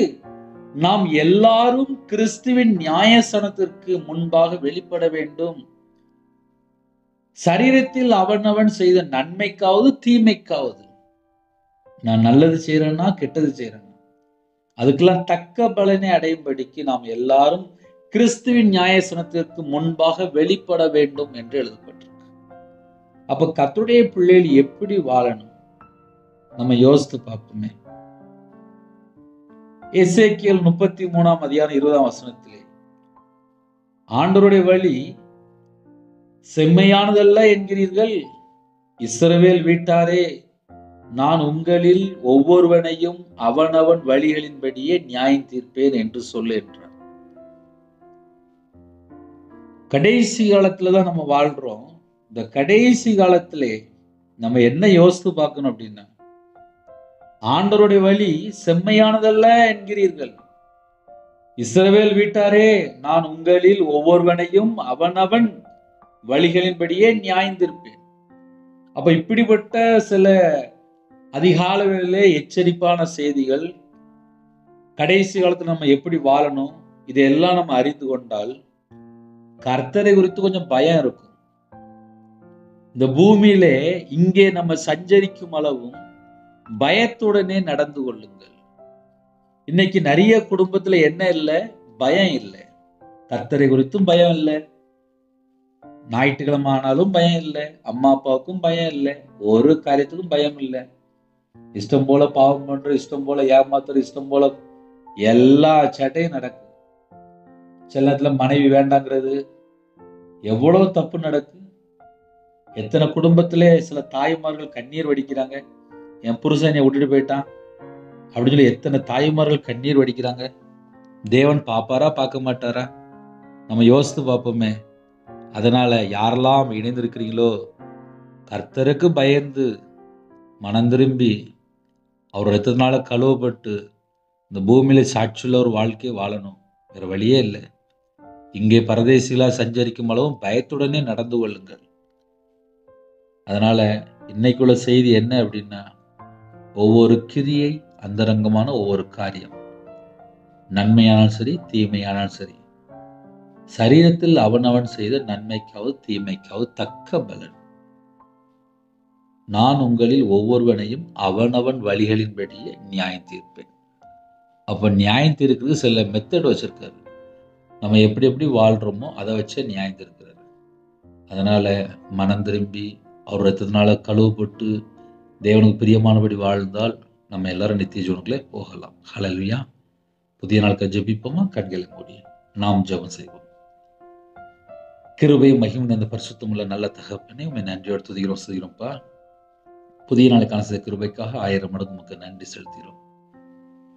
நாம் எல்லாரும் கிறிஸ்துவின் நியாயசனத்திற்கு முன்பாக வெளிப்பட வேண்டும். சரீரத்தில் அவனவன் செய்த நன்மைக்காவது தீமைக்காவது, நான் நல்லது செய்யறேன்னா கெட்டது செய்யறேன்னா அதுக்கெல்லாம் தக்க பலனை அடையும்படிக்கு நாம் எல்லாரும் கிறிஸ்துவின் நியாயசனத்திற்கு முன்பாக வெளிப்பட வேண்டும் என்று எழுதப்பட்டிருக்கு. அப்ப கர்த்தருடைய பிள்ளைகள் எப்படி வாழணும் நம்ம யோசித்து பார்ப்போமே. எசேக்கியேல் 33ஆம் அதிகாரம் 20ஆம் வசனத்திலே, ஆண்டவருடைய வழி செம்மையானதல்ல என்கிறீர்கள், இஸ்ரவேல் வீட்டாரே, நான் உங்களில் ஒவ்வொருவனையும் அவனவன் வழிகளின்படியே நியாயம் தீர்ப்பேன் என்று சொல்லு என்றார். கடைசி காலத்துலதான் நம்ம வாழ்றோம். இந்த கடைசி காலத்திலே நம்ம என்ன யோசித்து பார்க்கணும் அப்படின்னா, ஆண்டவருடைய வழி செம்மையானதல்ல என்கிறீர்கள், இஸ்ரவேல் வீட்டாரே, நான் உங்களில் ஒவ்வொருவனையும் அவனவன் வழிகளின்படியே நியாயம் தீர்ப்பேன். அப்ப இப்படிப்பட்ட சில அதிகாலைகளிலே எச்சரிப்பான செய்திகள், கடைசி காலத்துல நம்ம எப்படி வாழணும், இதையெல்லாம் நம்ம அறிந்து கொண்டால் கர்த்தரை குறித்து கொஞ்சம் பயம் இருக்கும். இந்த பூமியிலே இங்கே நம்ம சஞ்சரிக்கும் அளவும் பயத்துடனே நடந்து கொள்ளுங்கள். இன்னைக்கு நிறைய குடும்பத்துல என்ன இல்லை, பயம் இல்லை. கர்த்தரை குறித்தும் பயம் இல்லை, ஞாயிற்றுக்கிழமை ஆனாலும் பயம் இல்லை, அம்மா அப்பாவுக்கும் பயம் இல்லை, ஒரு காரியத்துக்கும் பயம் இல்லை. இஷ்டம் போல பாவம் பண்ற, இஷ்டம் போல ஏமாத்துற, இஷ்டம் போல எல்லா சேட்டையும் நடக்குது. சில நேரத்துல மனைவி வேண்டாங்கிறது, எவ்வளவு தப்பு நடக்கு. எத்தனை குடும்பத்திலே சில தாய்மார்கள் கண்ணீர் வடிக்கிறாங்க, என் புருஷன் என்னை விட்டுட்டு போயிட்டான் அப்படின்னு சொல்லி எத்தனை தாய்மார்கள் கண்ணீர் வடிக்கிறாங்க. தேவன் பாப்பாரா பார்க்க மாட்டாரா? நம்ம யோசித்து பார்ப்போமே. அதனால யாரெல்லாம் இணைந்திருக்கிறீங்களோ, கர்த்தருக்கு பயந்து மனம் திரும்பி அவர் ரத்தத்தினால கழுவப்பட்டு இந்த பூமியில சாட்சியுள்ள ஒரு வாழ்க்கையை வாழணும். வேற வழியே இல்லை. இங்கே பரதேசிகளா சஞ்சரிக்கும் அளவும் பயத்துடனே நடந்து கொள்ளுங்கள். அதனால இன்னைக்குள்ள செய்தி என்ன அப்படின்னா, ஒவ்வொரு கிரியை அந்தரங்கமான ஒவ்வொரு காரியம், நன்மையானாலும் சரி தீமையானாலும் சரி, சரீரத்தில் அவனவன் செய்த நன்மைக்காவது தீமைக்காவது தக்க பலன். நான் உங்களில் ஒவ்வொருவனையும் அவனவன் வழிகளின்படியே நியாயம் தீர்ப்பேன். அப்ப நியாயம் தீர்க்கிறது சில மெத்தட் வச்சிருக்காரு. நம்ம எப்படி எப்படி வாழ்றோமோ அதை வச்சு நியாயம் தீர்க்கிறாரு. அதனால மனம் திரும்பி அவர் ரத்தத்தினால கழுவப்பட்டு தேவனுக்கு பிரியமானபடி வாழ்ந்தால் நம்ம எல்லாரும் நித்திய ஜீவனுக்குள்ளே போகலாம். ஹல்லேலூயா. புதிய நாளுக்கு ஜெபிப்போமா? கண்களை மூடி நாம் ஜெபம் செய்வோம். கிருபை மகிமை நிறைந்த பரிசுத்தமுள்ள நல்ல தகப்பனே, உம்மை நன்றியோடு துதிக்கிறோம், செய்கிறோம்ப்பா. புதிய நாளுக்கான செய்த கிருபைக்காக 1000 மடங்கு உமக்கு நன்றி செலுத்துகிறோம்.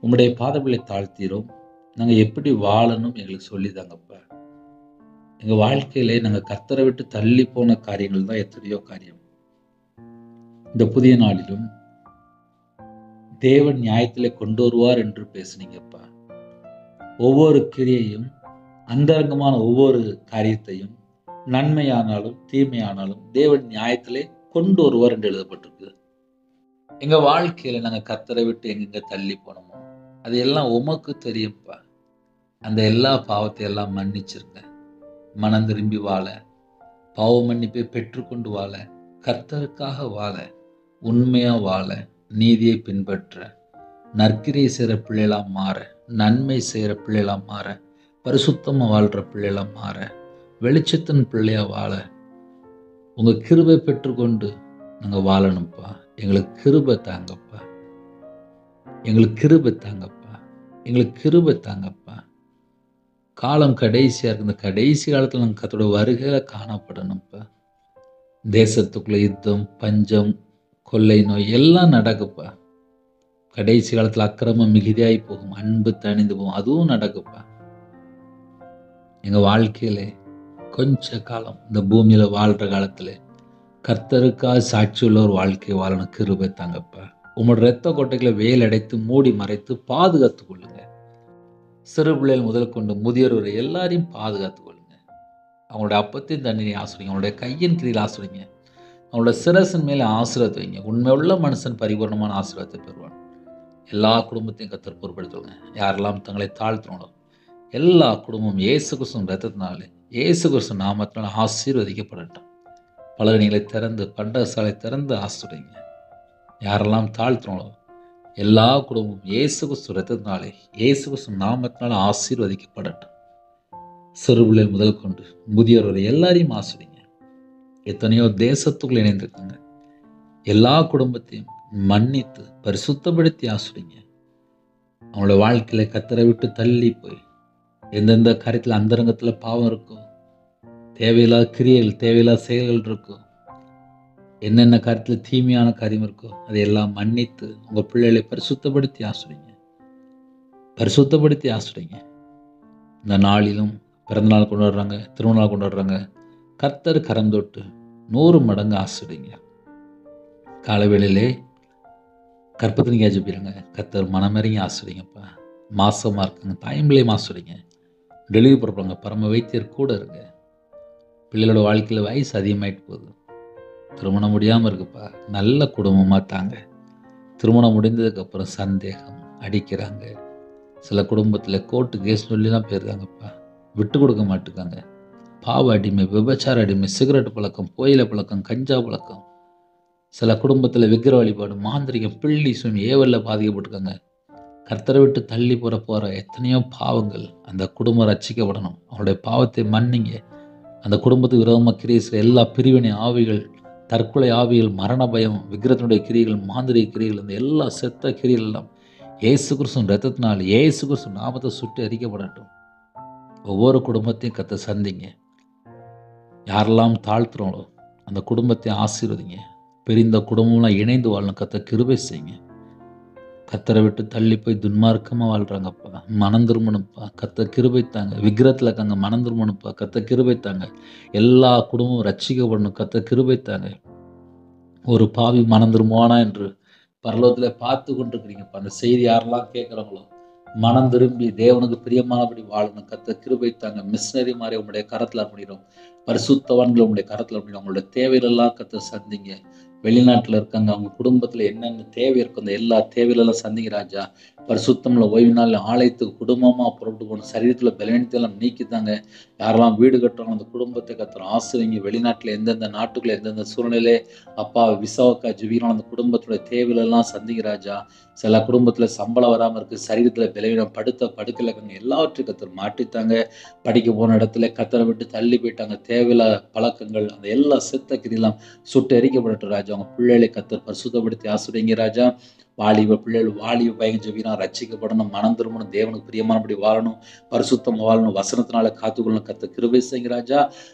உம்முடைய பாதங்களை தாழ்த்திரோம். நாங்கள் எப்படி வாழணும் எங்களுக்கு சொல்லிதாங்கப்பா. எங்கள் வாழ்க்கையிலே நாங்கள் கர்த்தரை விட்டு தள்ளி போன காரியங்கள் தான் எத்தனையோ காரியம். இந்த புதிய நாளிலும் தேவன் நியாயத்திலே கொண்டு வருவார் என்று பேசுனீங்கப்பா. ஒவ்வொரு கிரியையும், அந்தரங்கமான ஒவ்வொரு காரியத்தையும், நன்மையானாலும் தீமையானாலும் தேவன் நியாயத்திலே கொண்டு வருவார் என்று எழுதப்பட்டிருக்கு. எங்க வாழ்க்கையில நாங்க கர்த்தரை விட்டு எங்க தள்ளி போனோமோ அது எல்லாம் உமக்கு தெரியும்ப்பா. அந்த எல்லா பாவத்தை எல்லாம் மன்னிச்சிருங்க. மனம் திரும்பி வாழ, பாவ மன்னிப்பை பெற்றுக்கொண்டு வாழ, கர்த்தருக்காக வாழ, உண்மையா வாழ, நீதியை பின்பற்ற, நற்கிரியை செய்கிற பிள்ளைகளா மாற, நன்மை செய்கிற பிள்ளைகளா மாற, பரிசுத்தமா வாழ்ற பிள்ளைகளா மாற, வெளிச்சத்தின் பிள்ளையா வாழ உங்க கிருபை பெற்றுக்கொண்டு நாங்க வாழணும்ப்பா. எங்களுக்கு கிருபை தாங்கப்பா. எங்களுக்கு கிருபை தாங்கப்பா. எங்களுக்கு கிருபை தாங்கப்பா. காலம் கடைசியா இருக்கு. இந்த கடைசி காலத்துல நாங்கள் கர்த்தருடைய வருகையில காணப்படணும்ப்பா. தேசத்துக்குள்ள யுத்தம், பஞ்சம், கொள்ளை நோய் எல்லாம் நடக்குப்பா. கடைசி காலத்துல அக்கிரமம் மிகுதியாகி போகும், அன்பு தணிந்து போகும், அதுவும் நடக்குப்பா. எங்க வாழ்க்கையில கொஞ்ச காலம் இந்த பூமியில வாழ்ற காலத்துல கர்த்தருக்காக சாட்சி உள்ள ஒரு வாழ்க்கை வாழணும். கிருபை தாங்கப்பா. உங்களோட இரத்த கொட்டைகளை வேல் அடைத்து மூடி மறைத்து பாதுகாத்து கொள்ளுங்க. சிறு பிள்ளைகள் முதல் கொண்டு முதியோர் வரை எல்லாரையும் பாதுகாத்து கொள்ளுங்க. அவங்களுடைய அப்பத்தையும் தண்ணீரை ஆசிரிங்க. அவங்களுடைய கையின் கீழில் ஆசிரிங்க. அவங்களோட சிரசின் மேலே ஆசீர்வாதத்தை வைங்க. உண்மையுள்ள மனுஷன் பரிபூர்ணமான ஆசீர்வாதத்தை பெறுவான். எல்லா குடும்பத்தையும் கர்த்தர் பொறுப்படுத்துவாங்க. யாரெல்லாம் தங்களை தாழ்த்தினோம் எல்லா குடும்பமும் இயேசு கிறிஸ்துவின் இரத்தத்தினாலே, இயேசு கிறிஸ்து நாமத்தினால ஆசீர்வதிக்கப்படட்டும். பலகணிகளை திறந்து, பண்டகசாலை திறந்து ஆசிரியங்க. யாரெல்லாம் தாழ்த்தினோம் எல்லா குடும்பமும் இயேசு கிறிஸ்து இரத்தத்தினாலே, இயேசு கிறிஸ்து நாமத்தினால ஆசீர்வதிக்கப்படட்டும். சிறு பிள்ளைகள் முதல் கொண்டு முதியோர் வரை எல்லாரையும் ஆசிரியங்க. எத்தனையோ தேசத்துக்குள்ள இணைந்திருக்காங்க. எல்லா குடும்பத்தையும் மன்னித்து பரிசுத்தப்படுத்தி ஆசிரியங்க. அவங்களோட வாழ்க்கையில கர்த்தரை விட்டு தள்ளி போய் எந்தெந்த காரியத்தில் அந்தரங்கத்தில் பாவம் இருக்கோ, தேவையில்லாத கிரியைகள், தேவையில்லாத செயல்கள் இருக்கோ, என்னென்ன காரியத்தில் தீமையான காரியம் இருக்கோ அதையெல்லாம் மன்னித்து உங்கள் பிள்ளைகளை பரிசுத்தப்படுத்தி ஆசிரியங்க. பரிசுத்தப்படுத்தி ஆசிரியங்க. இந்த நாளிலும் பிறந்தநாள் கொண்டாடுறாங்க, திருமணநாள் கொண்டாடுறாங்க. கர்த்தர் கரம் தொட்டு 100 மடங்கு ஆசிரியங்க. காலவேளையிலே கற்பத்தினிக்கா ஜெபிக்கிறாங்க. கர்த்தர் மனமிறங்கி ஆசிரியங்கப்பா. மாசமா இருக்காங்க, தாயம்பிள்ளையும் ஆசிரியங்க. டெலிவரி போடுறாங்க, பரம வைத்தியர் கூட இருங்க. பிள்ளைகளோட வாழ்க்கையில் வயசு அதிகமாயிட்டு போகுது, திருமணம் முடியாமல் இருக்குப்பா. நல்ல குடும்பமாக தாங்க. திருமணம் முடிந்ததுக்கப்புறம் சந்தேகம் அடிக்கிறாங்க. சில குடும்பத்தில் கோர்ட்டு கேஸ் சொல்லிலாம் போயிருக்காங்கப்பா. விட்டு கொடுக்க மாட்டுக்காங்க. பாவ அடிமை, விபச்சார அடிமை, சிகரெட் பழக்கம், புகையிலை பழக்கம், கஞ்சா பழக்கம். சில குடும்பத்தில் விக்கிர வழிபாடு, மாந்திரிகம், பிள்ளி சுமி, ஏவலில் பாதிக்கப்பட்டிருக்காங்க. கர்த்தரை விட்டு தள்ளி போகிற எத்தனையோ பாவங்கள். அந்த குடும்பம் ரட்சிக்கப்படணும். அவங்களுடைய பாவத்தை மன்னிங்க. அந்த குடும்பத்துக்கு விரோதமாக கிரியை செய்கிற எல்லா பிரிவினை ஆவிகள், தற்கொலை ஆவிகள், மரண பயம், விக்கிரத்தினுடைய கிரியைகள், மாந்திரிக கிரியைகள், இந்த எல்லா செத்த கிரியைகள் எல்லாம் இயேசு கிறிஸ்துவின் இரத்தத்தினால், இயேசு கிறிஸ்து நாமத்தை சுட்டு எரிக்கப்படட்டும். ஒவ்வொரு குடும்பத்தையும் கர்த்தர் சந்திங்க. யாரெல்லாம் தாழ்த்துறோங்களோ அந்த குடும்பத்தை ஆசீர்வதிங்க. பிரிந்த குடும்பம்லாம் இணைந்து வாழணும். கர்த்தர் கிருபை செய்யுங்க. கர்த்தரை விட்டு தள்ளி போய் துன்மார்க்கமாக வாழ்கிறாங்கப்பா. மனம் திரும்பணும்ப்பா. கர்த்தர் கிருபை தாங்க. விக்கிரத்தில் இருக்காங்க, மனம் திரும்பணும்ப்பா. கர்த்தர் கிருபை தாங்க. எல்லா குடும்பமும் ரட்சிக்கப்படணும். கர்த்தர் கிருபை தாங்க. ஒரு பாவி மனம் திரும்புவானா என்று பரலோகத்தில் பார்த்து கொண்டிருக்கிறீங்கப்பா. அந்த செய்தி யாரெல்லாம் கேட்குறாங்களோ மனம் திரும்பி தேவனுக்கு பிரியமானபடி வாழணும். கர்த்தர் கிருபை தாங்க. மிஷினரி மாதிரி உங்களுடைய கரத்தில் அர்ப்பணிக்கிறோம். பரிசுத்தவான்கள் உங்களுடைய கரத்தில் அர்ப்பணிக்கிறோம். உங்களுடைய தேவைகளெல்லாம் கர்த்தர் சந்திங்க. வெளிநாட்டில் இருக்காங்க, அவங்க குடும்பத்தில் என்னென்ன தேவை இருக்கும் அந்த எல்லா தேவைகளெல்லாம் சந்திங்க ராஜா. பரிசுத்தமில் ஓய்வு நாள் ஆலயத்துக்கு குடும்பமாக புறப்பட்டு போகணும். சரீரத்தில் பலவீனத்தையெல்லாம் நீக்கித்தாங்க. யாரெல்லாம் வீடு கட்டுறாங்க அந்த குடும்பத்தை கர்த்தர் ஆசீர்வதிங்க. வெளிநாட்டில் எந்தெந்த நாட்டுக்குள்ள எந்தெந்த சூழ்நிலை அப்பா விசாவுக்கா ஜெபிக்கிறோம் அந்த குடும்பத்துடைய தேவைகளெல்லாம் சந்திங்க ராஜா. சில குடும்பத்தில் சம்பளம் வராமல் இருக்குது, சரீரத்தில் பலவீனம், படுக்கையில் இருக்காங்க, எல்லாவற்றையும் கர்த்தர் மாற்றித்தாங்க. படிக்க போன இடத்துல கர்த்தரை விட்டு தள்ளி போயிட்டாங்க. தேவையில்லாத பழக்கங்கள் அந்த எல்லா செத்த கிரியெல்லாம் சுட்டு எரிக்கப்படட்டும் ராஜா. அவங்க பிள்ளைகளை கர்த்தர் பரிசுத்தப்படுத்தி ஆசீர்வதிங்க ராஜா. வாலிப பிள்ளைகள் வாலிப பையன் ஜெபிக்கிறான், ரட்சிக்கப்படணும், மனம் திரும்பணும், தேவனுக்கு பிரியமானபடி வாழணும், பரிசுத்தமா வாழணும், வசனத்தினால காத்துக்கொள்ளணும், கர்த்தர் கிருபை செய்யுங்க ராஜா.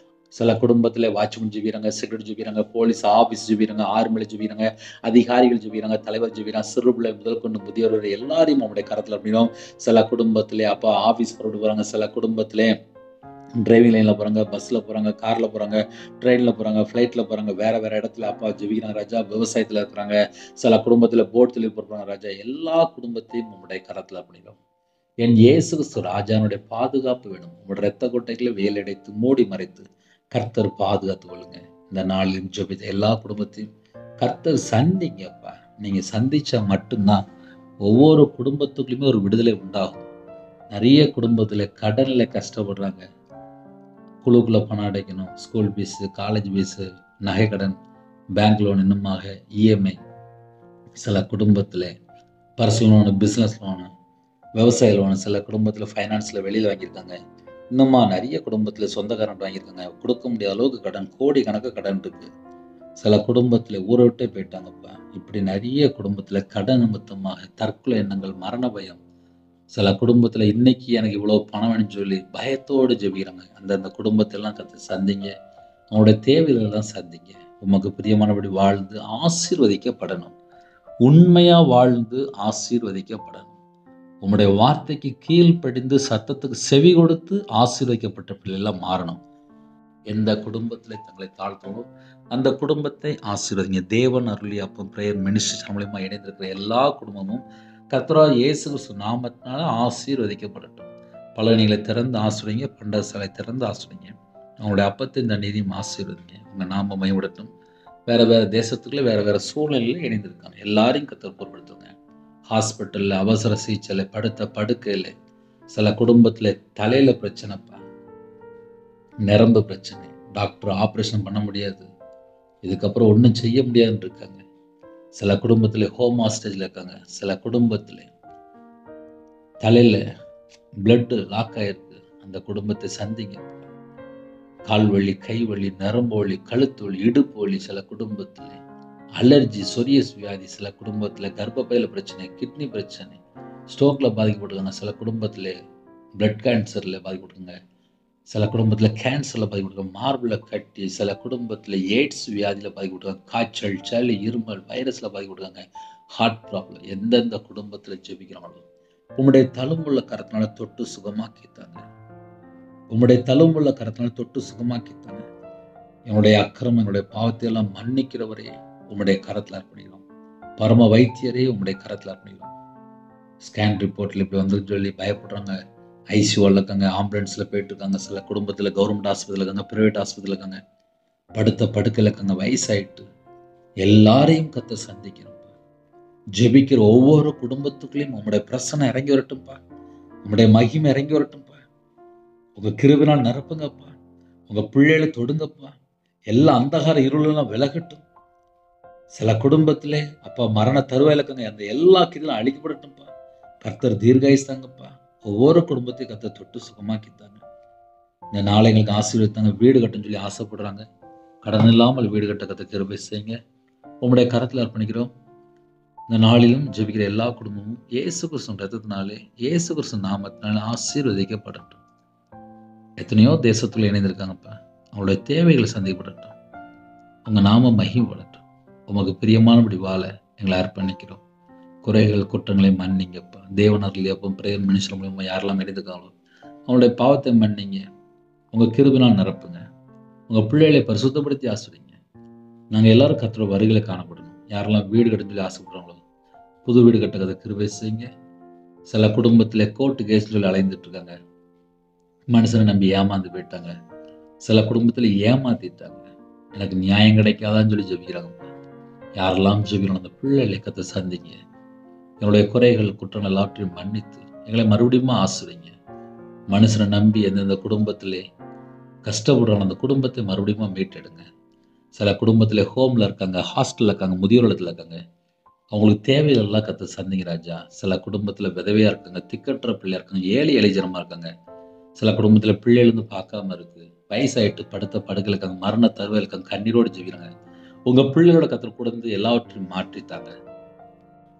சில குடும்பத்தில் வாட்ச்மேன் ஜெபிக்கிறாங்க, செக்யூரிட்டி ஜெபிக்கிறாங்க, போலீஸ் ஆஃபீஸ் ஜெபிக்கிறாங்க, ஆர்மியில் ஜெபிக்கிறாங்க, அதிகாரிகள் ஜெபிக்கிறாங்க, தலைவர் ஜெபிக்கிறாங்க, சிறு பிள்ளை முதல் கொண்டு முதியோர் வரை எல்லாரையும் நம்முடைய கரத்தில் அப்படின்னோம். சில குடும்பத்திலே அப்பா ஆஃபீஸ் புறப்பட்டு போகிறாங்க, சில குடும்பத்திலே டிரைவிங் லைனில் போகிறாங்க, பஸ்ஸில் போகிறாங்க, காரில் போகிறாங்க, ட்ரெயினில் போகிறாங்க, ஃப்ளைட்டில் போகிறாங்க, வேறு இடத்துல அப்பா ஜெபிக்கிறாங்க ராஜா. விவசாயத்தில் இருக்கிறாங்க, சில குடும்பத்தில் போட் தொழில் போகிறாங்க ராஜா. எல்லா குடும்பத்தையும் நம்முடைய கரத்தில் அப்படின்னோம். என் இயேசு கிறிஸ்து ராஜானுடைய பாதுகாப்பு வேணும். உங்களுடைய இரத்த கொட்டைகளை வேலடைத்து மூடி மறைத்து கர்த்தர் பாதுகாத்து கொள்ளுங்க. இந்த நாளிலும் ஜெபித்த எல்லா குடும்பத்தையும் கர்த்தர் சந்திங்கப்பா. நீங்க சந்திச்சா மட்டும்தான் ஒவ்வொரு குடும்பத்துக்குள்ளுமே ஒரு விடுதலை உண்டாகும். நிறைய குடும்பத்துல கடன்ல கஷ்டப்படுறாங்க. குழுக்குள்ள பணம் அடைக்கணும், ஸ்கூல் ஃபீஸு, காலேஜ் ஃபீஸு, நகை கடன், பேங்க் லோன், இன்னுமாக இஎம்ஐ. சில குடும்பத்துல பர்சனல் லோனு, பிஸ்னஸ் லோனு, விவசாய லோனு, சில குடும்பத்தில் ஃபைனான்ஸில் வெளியில் வாங்கியிருக்காங்க. இன்னுமா நிறைய குடும்பத்தில் சொந்தக்காரன் வாங்கியிருக்காங்க. கொடுக்க முடியாத அளவுக்கு கடன், கோடி கணக்கு கடன் இருக்கு. சில குடும்பத்தில் ஊரை விட்டே போயிட்டாங்கப்பா. இப்படி நிறைய குடும்பத்தில் கடன் நிமித்தமாக தற்கொலை எண்ணங்கள், மரண பயம். சில குடும்பத்தில் இன்னைக்கு எனக்கு இவ்வளோ பணம் வேணும்னு சொல்லி பயத்தோடு ஜெபிக்கிறாங்க. அந்தந்த குடும்பத்தெல்லாம் சந்திங்க, அவங்களுடைய தேவைகளெல்லாம் சந்திங்க. உமக்கு பிரியமானபடி வாழ்ந்து ஆசீர்வதிக்கப்படணும். உண்மையா வாழ்ந்து ஆசீர்வதிக்கப்படணும். உம்முடைய வார்த்தைக்கு கீழ்ப்படிந்து சத்தத்துக்கு செவி கொடுத்து ஆசீர்வதிக்கப்பட்ட பிள்ளைலாம் மாறணும். எந்த குடும்பத்தில் தங்களை தாழ்த்தணும் அந்த குடும்பத்தை ஆசீர்வதிங்க. தேவன் அருளி அப்பம் பிரேயர் மினிஸ்ட்ரி மூலமா இணைந்திருக்கிற எல்லா குடும்பமும் கர்த்தராகிய இயேசு கிறிஸ்து நாமத்தினால ஆசீர்வதிக்கப்படட்டும். பலனிகளை திறந்து ஆசீர்வதிங்க, பண்டக சாலை திறந்து ஆசீர்வதிங்க. அவங்களுடைய அப்பத்தை இந்த நீதியும் ஆசீர்வதிங்க. உங்க நாம மகிமைப்படட்டும். வேற தேசத்துக்குள்ள வேற சூழ்நிலையில் இணைந்திருக்காங்க. எல்லாரையும் கர்த்தர் பொறுப்படுத்துங்க. ஹாஸ்பிட்டலில், அவசர சிகிச்சையில், படுத்த படுக்கையில், சில குடும்பத்தில் தலையில் பிரச்சனைப்பா, நரம்பு பிரச்சனை, டாக்டர் ஆப்ரேஷன் பண்ண முடியாது, இதுக்கப்புறம் ஒன்றும் செய்ய முடியாதுன்னு இருக்காங்க. சில குடும்பத்தில் ஹோம் ஹாஸ்டேஜில் இருக்காங்க. சில குடும்பத்தில் தலையில் பிளட்டு லாக் ஆகிருக்கு. அந்த குடும்பத்தை சந்திங்க. கால் வலி, கை வலி, நரம்பு வலி, கழுத்து வலி, இடுப்பு வலி, சில குடும்பத்தில் அலர்ஜி, சொரியஸ் வியாதி, சில குடும்பத்தில் கர்ப்பப்பையில் பிரச்சனை, கிட்னி பிரச்சனை, ஸ்ட்ரோக்கில் பாதிக்கப்பட்டிருக்காங்க. சில குடும்பத்தில் பிளட் கேன்சரில் பாதிக்கப்பட்டிருக்காங்க. சில குடும்பத்தில் கேன்சரில் பாதிக்கப்பட்டிருக்காங்க. மார்பில் கட்டி, சில குடும்பத்தில் எய்ட்ஸ் வியாதியில் பாதிக்கப்பட்டிருக்காங்க. காய்ச்சல், சளி, இருமல், வைரஸில் பாதிக்கப்பட்டிருக்காங்க. Heart problem. எந்தெந்த குடும்பத்தில் ஜெபிக்கிறாங்களோ உம்முடைய தழும்புள்ள கரத்தினால தொட்டு சுகமாக்கித்தாங்க. உம்முடைய தழும்புள்ள கரத்தினால தொட்டு சுகமாக்கித்தாங்க. என்னுடைய அக்கிரமம், என்னுடைய பாவத்தை எல்லாம் மன்னிக்கிறவரே உம்முடைய கரத்தில் அர்ப்பணிக்கிறோம். பரம வைத்தியரே உம்முடைய கரத்தில் அர்ப்பணிக்கிறோம். ஸ்கேன் ரிப்போர்ட்ல இப்படி வந்து சொல்லி பயப்படுறாங்க. ஐசியூவில் இருக்காங்க, ஆம்புலன்ஸில் போயிட்டு இருக்காங்க. சில குடும்பத்தில் கவர்மெண்ட் ஆஸ்பத்திரியில் இருக்காங்க, பிரைவேட் ஆஸ்பத்திரியில் இருக்காங்க, படுத்த படுக்கையில் இருக்காங்க, வயசாயிட்டு. எல்லாரையும் கர்த்தர் சந்திக்கிறோம்ப்பா. ஜெபிக்கிற ஒவ்வொரு குடும்பத்துக்குள்ளேயும் உம்முடைய பிரசன்னம் இறங்கி வரட்டும்ப்பா. உம்முடைய மகிமை இறங்கி வரட்டும்ப்பா. உங்க கிருபையினால் நிரப்புங்கப்பா. உங்க பிள்ளைகளை தொடுங்கப்பா. எல்லா அந்தகார இருளெல்லாம் விலகட்டும். சில குடும்பத்திலே அப்பா மரண தருவாயில இருக்காங்க. அந்த எல்லா கிருபையும் அழிக்கப்படட்டும்ப்பா. கர்த்தர் தீர்காயுசு தாங்கப்பா. ஒவ்வொரு குடும்பத்தையும் கர்த்தர் தொட்டு சுகமாக்கித்தாங்க. இந்த நாளை எங்களுக்கு ஆசீர்வதித்தாங்க. வீடு கட்டணும்னு சொல்லி ஆசைப்படுறாங்க. கடன் இல்லாமல் வீடு கட்ட கர்த்தர் கிருபை செய்யுங்க. உம்முடைய கரத்தில் அர்ப்பணிக்கிறோம். இந்த நாளிலும் ஜெபிக்கிற எல்லா குடும்பமும் இயேசு கிறிஸ்து ரத்தத்தினாலே, இயேசு கிறிஸ்து நாமத்தினாலே ஆசீர்வதிக்கப்படட்டும். எத்தனையோ தேசத்துல இணைந்திருக்காங்கப்பா. அவங்களுடைய தேவைகளை சந்திக்கப்படட்டும். உங்க நாம மகிமைப்படட்டும். உமக்கு பிரியமானபடி வாழ எங்களை அர்ப்பணிக்கிறோம். குறைகள் குற்றங்களை மன்னிங்கப்பா. தேவனர்கள் எப்போ பிரேயர் மினிஸ்டர் மூலமா யாரெல்லாம் இணைந்துக்காங்களோ அவங்களுடைய பாவத்தை மன்னிங்க. உங்க கிருபையினால் நிரப்புங்க. உங்க பிள்ளைகளை பரிசுத்தப்படுத்தி ஆசீர்வதிங்க. நாங்க எல்லாரும் கர்த்தருடைய வருகையில காணப்படணும். யாரெல்லாம் வீடு கட்ட சொல்லி ஆசைப்படுறாங்களோ புது வீடு கட்டுறதை கிருபை செய்யுங்க. சில குடும்பத்துல கோர்ட்டு கேஸ் சொல்லி அலைந்துட்டு இருக்காங்க. மனுஷனை நம்பி ஏமாந்து போயிட்டாங்க. சில குடும்பத்துல ஏமாத்திட்டாங்க. எனக்கு நியாயம் கிடைக்காதான்னு சொல்லி ஜெபிக்கிறாங்க. யாரெல்லாம் ஜெபிக்கிறோம் அந்த பிள்ளைகளை கர்த்தர் சந்திங்க. என்னுடைய குறைகள் குற்றங்கள் எல்லாற்றையும் மன்னித்து எங்களை மறுபடியும் ஆசீர்வதிங்க. மனுஷனை நம்பி எந்தெந்த குடும்பத்திலே கஷ்டப்படுறாங்க அந்த குடும்பத்தை மறுபடியும் மீட்டெடுங்க. சில குடும்பத்திலே ஹோம்ல இருக்காங்க, ஹாஸ்டல்ல இருக்காங்க, முதியோர் இல்லத்துல இருக்காங்க. அவங்களுக்கு தேவைகள் எல்லாம் கர்த்தர் சந்திங்க ராஜா. சில குடும்பத்துல விதவையா இருக்காங்க, திக்கற்ற பிள்ளையா இருக்காங்க, ஏழை எளிஜனமா இருக்காங்க. சில குடும்பத்துல பிள்ளைகள் இருந்து பார்க்காம இருக்கு, வயசாயிட்டு படுத்த படுக்கையில் இருக்காங்க, மரண தருவாயில் இருக்காங்க, கண்ணீரோடு ஜெபிக்கிறாங்க. உங்க பிள்ளைகளோட கர்த்தர் கூட இருந்து எல்லாவற்றையும் மாற்றித்தாங்க.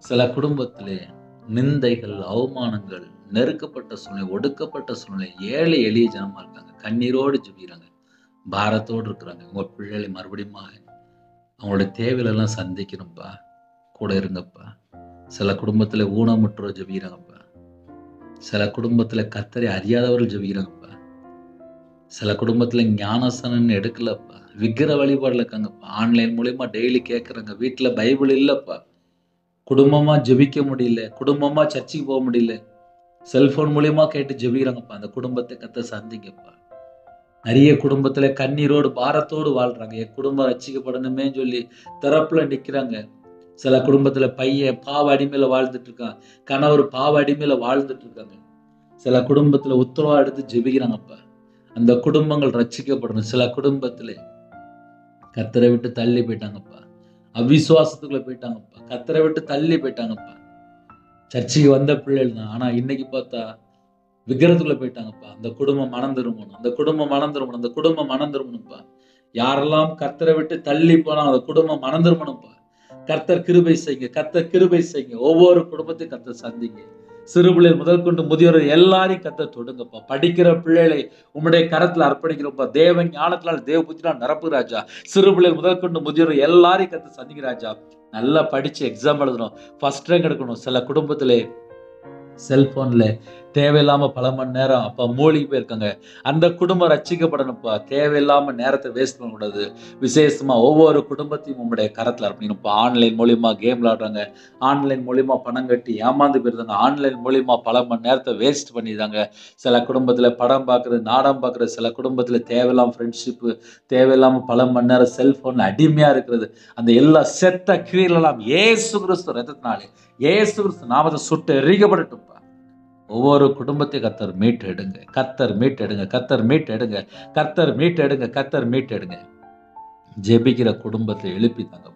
சில குடும்பத்திலே நிந்தைகள், அவமானங்கள், நெருக்கப்பட்ட சூழ்நிலை, ஒடுக்கப்பட்ட சூழ்நிலை, ஏழை எளிய ஜனமா இருக்காங்க. கண்ணீரோடு ஜெபிக்கிறாங்க, பாரத்தோடு இருக்கிறாங்க. உங்க பிள்ளைகளை மறுபடியும் அவங்களுடைய தேவைகளெல்லாம் சந்திக்கணும்ப்பா, கூட இருங்கப்பா. சில குடும்பத்துல ஊனமுற்றோர் ஜெபிக்கிறாங்கப்பா. சில குடும்பத்துல கர்த்தரை அறியாதவர்கள் ஜெபிக்கிறாங்கப்பா. சில குடும்பத்துல ஞானஸ்நானம் எடுக்கலப்பா, விக்கிர வழிபாடுல இருக்காங்கப்பா. ஆன்லைன் மூலியமா டெய்லி கேட்கறாங்க, வீட்டுல பைபிள் இல்லப்பா, குடும்பமா ஜெபிக்க முடியல, குடும்பமா சர்ச்சுக்கு போக முடியல, செல்போன் மூலியமா கேட்டு ஜெபிக்கிறாங்கப்பா. அந்த குடும்பத்தை கர்த்தர் சந்திங்கப்பா. நிறைய குடும்பத்துல கண்ணீரோடு பாரத்தோடு வாழ்றாங்க. என் குடும்பம் ரட்சிக்கப்படணுமே சொல்லி திறப்புல நிக்கிறாங்க. சில குடும்பத்துல பையன் பாவ அடிமையில வாழ்ந்துட்டு இருக்கான், கணவர் பாவ அடிமையில வாழ்ந்துட்டு இருக்காங்க. சில குடும்பத்துல உத்தரவா எடுத்து ஜெபிக்கிறாங்கப்பா, அந்த குடும்பங்கள் ரட்சிக்கப்படணும். சில குடும்பத்துல கர்த்தரை விட்டு தள்ளி போயிட்டாங்கப்பா, அவிசுவாசத்துக்குள்ள போயிட்டாங்கப்பா, கர்த்தரை விட்டு தள்ளி போயிட்டாங்கப்பா. சர்ச்சைக்கு வந்த பிள்ளைகள் தான், ஆனா இன்னைக்கு பார்த்தா விக்கிரத்துக்குள்ள போயிட்டாங்கப்பா. அந்த குடும்பம் மனம் திரும்பணும், அந்த குடும்பம் மனம் திரும்பணும், அந்த குடும்பம் மனம் திரும்பணும்ப்பா. யாரெல்லாம் கர்த்தரை விட்டு தள்ளி போனா அந்த குடும்பம் மனம் திரும்பணும்ப்பா. கர்த்தர் கிருபை செய்யுங்க, கர்த்தர் கிருபை செய்யுங்க. ஒவ்வொரு குடும்பத்தையும் கர்த்தர் சந்திங்க. சிறு பிள்ளைகள் முதல் கொண்டு முதியோர் எல்லாரையும் கர்த்தர் தொடுங்கப்பா. படிக்கிற பிள்ளைகளை உம்முடைய கரத்துல அர்ப்பணிக்கிறோம்ப்பா. தேவ ஞானத்தினால் தேவ புத்தினால் நிரப்பு ராஜா. சிறு பிள்ளைகள் முதல் கொண்டு முதியோர் எல்லாரையும் கர்த்தர் சந்திங்க ராஜா. நல்லா படிச்சு எக்ஸாம் எழுதணும், ஃபர்ஸ்ட் ரேங்க் எடுக்கணும். சில குடும்பத்திலே செல்போன்ல தேவையில்லாம பல மணி நேரம் அப்பா மூழ்கி போயிருக்காங்க. அந்த குடும்பம் ரட்சிக்கப்படணும்ப்பா. தேவையில்லாம நேரத்தை வேஸ்ட் பண்ணக்கூடாது. விசேஷமா ஒவ்வொரு குடும்பத்தையும் உங்களுடைய கரத்துல அர்ப்பணிக்கணும்ப்பா. ஆன்லைன் மூலியமா கேம் விளையாடுறாங்க, ஆன்லைன் மூலியமா பணம் கட்டி ஏமாந்து போயிருந்தாங்க, ஆன்லைன் மூலியமா பல மணி நேரத்தை வேஸ்ட் பண்ணிடுறாங்க. சில குடும்பத்துல படம் பார்க்கறது, நாடகம் பார்க்கறது, சில குடும்பத்துல தேவையில்லாம ஃப்ரெண்ட்ஷிப்பு, தேவையில்லாம பல மணி நேரம் செல்போன்ல அடிமையா இருக்கிறது. அந்த எல்லா செத்த கிரியெல்லாம் இயேசு கிறிஸ்து ரத்தத்தினாலே, இயேசு கிறிஸ்து நாமத்தை சுட்டு எரிக்கப்படட்டும்ப்பா. ஒவ்வொரு குடும்பத்தை கர்த்தர் மீட்டெடுங்க, கர்த்தர் மீட்டெடுங்க, கர்த்தர் மீட்டெடுங்க, கர்த்தர் மீட்டெடுங்க, கர்த்தர் மீட்டெடுங்க. ஜெபிக்கிற குடும்பத்தை எழுப்பி தாங்க.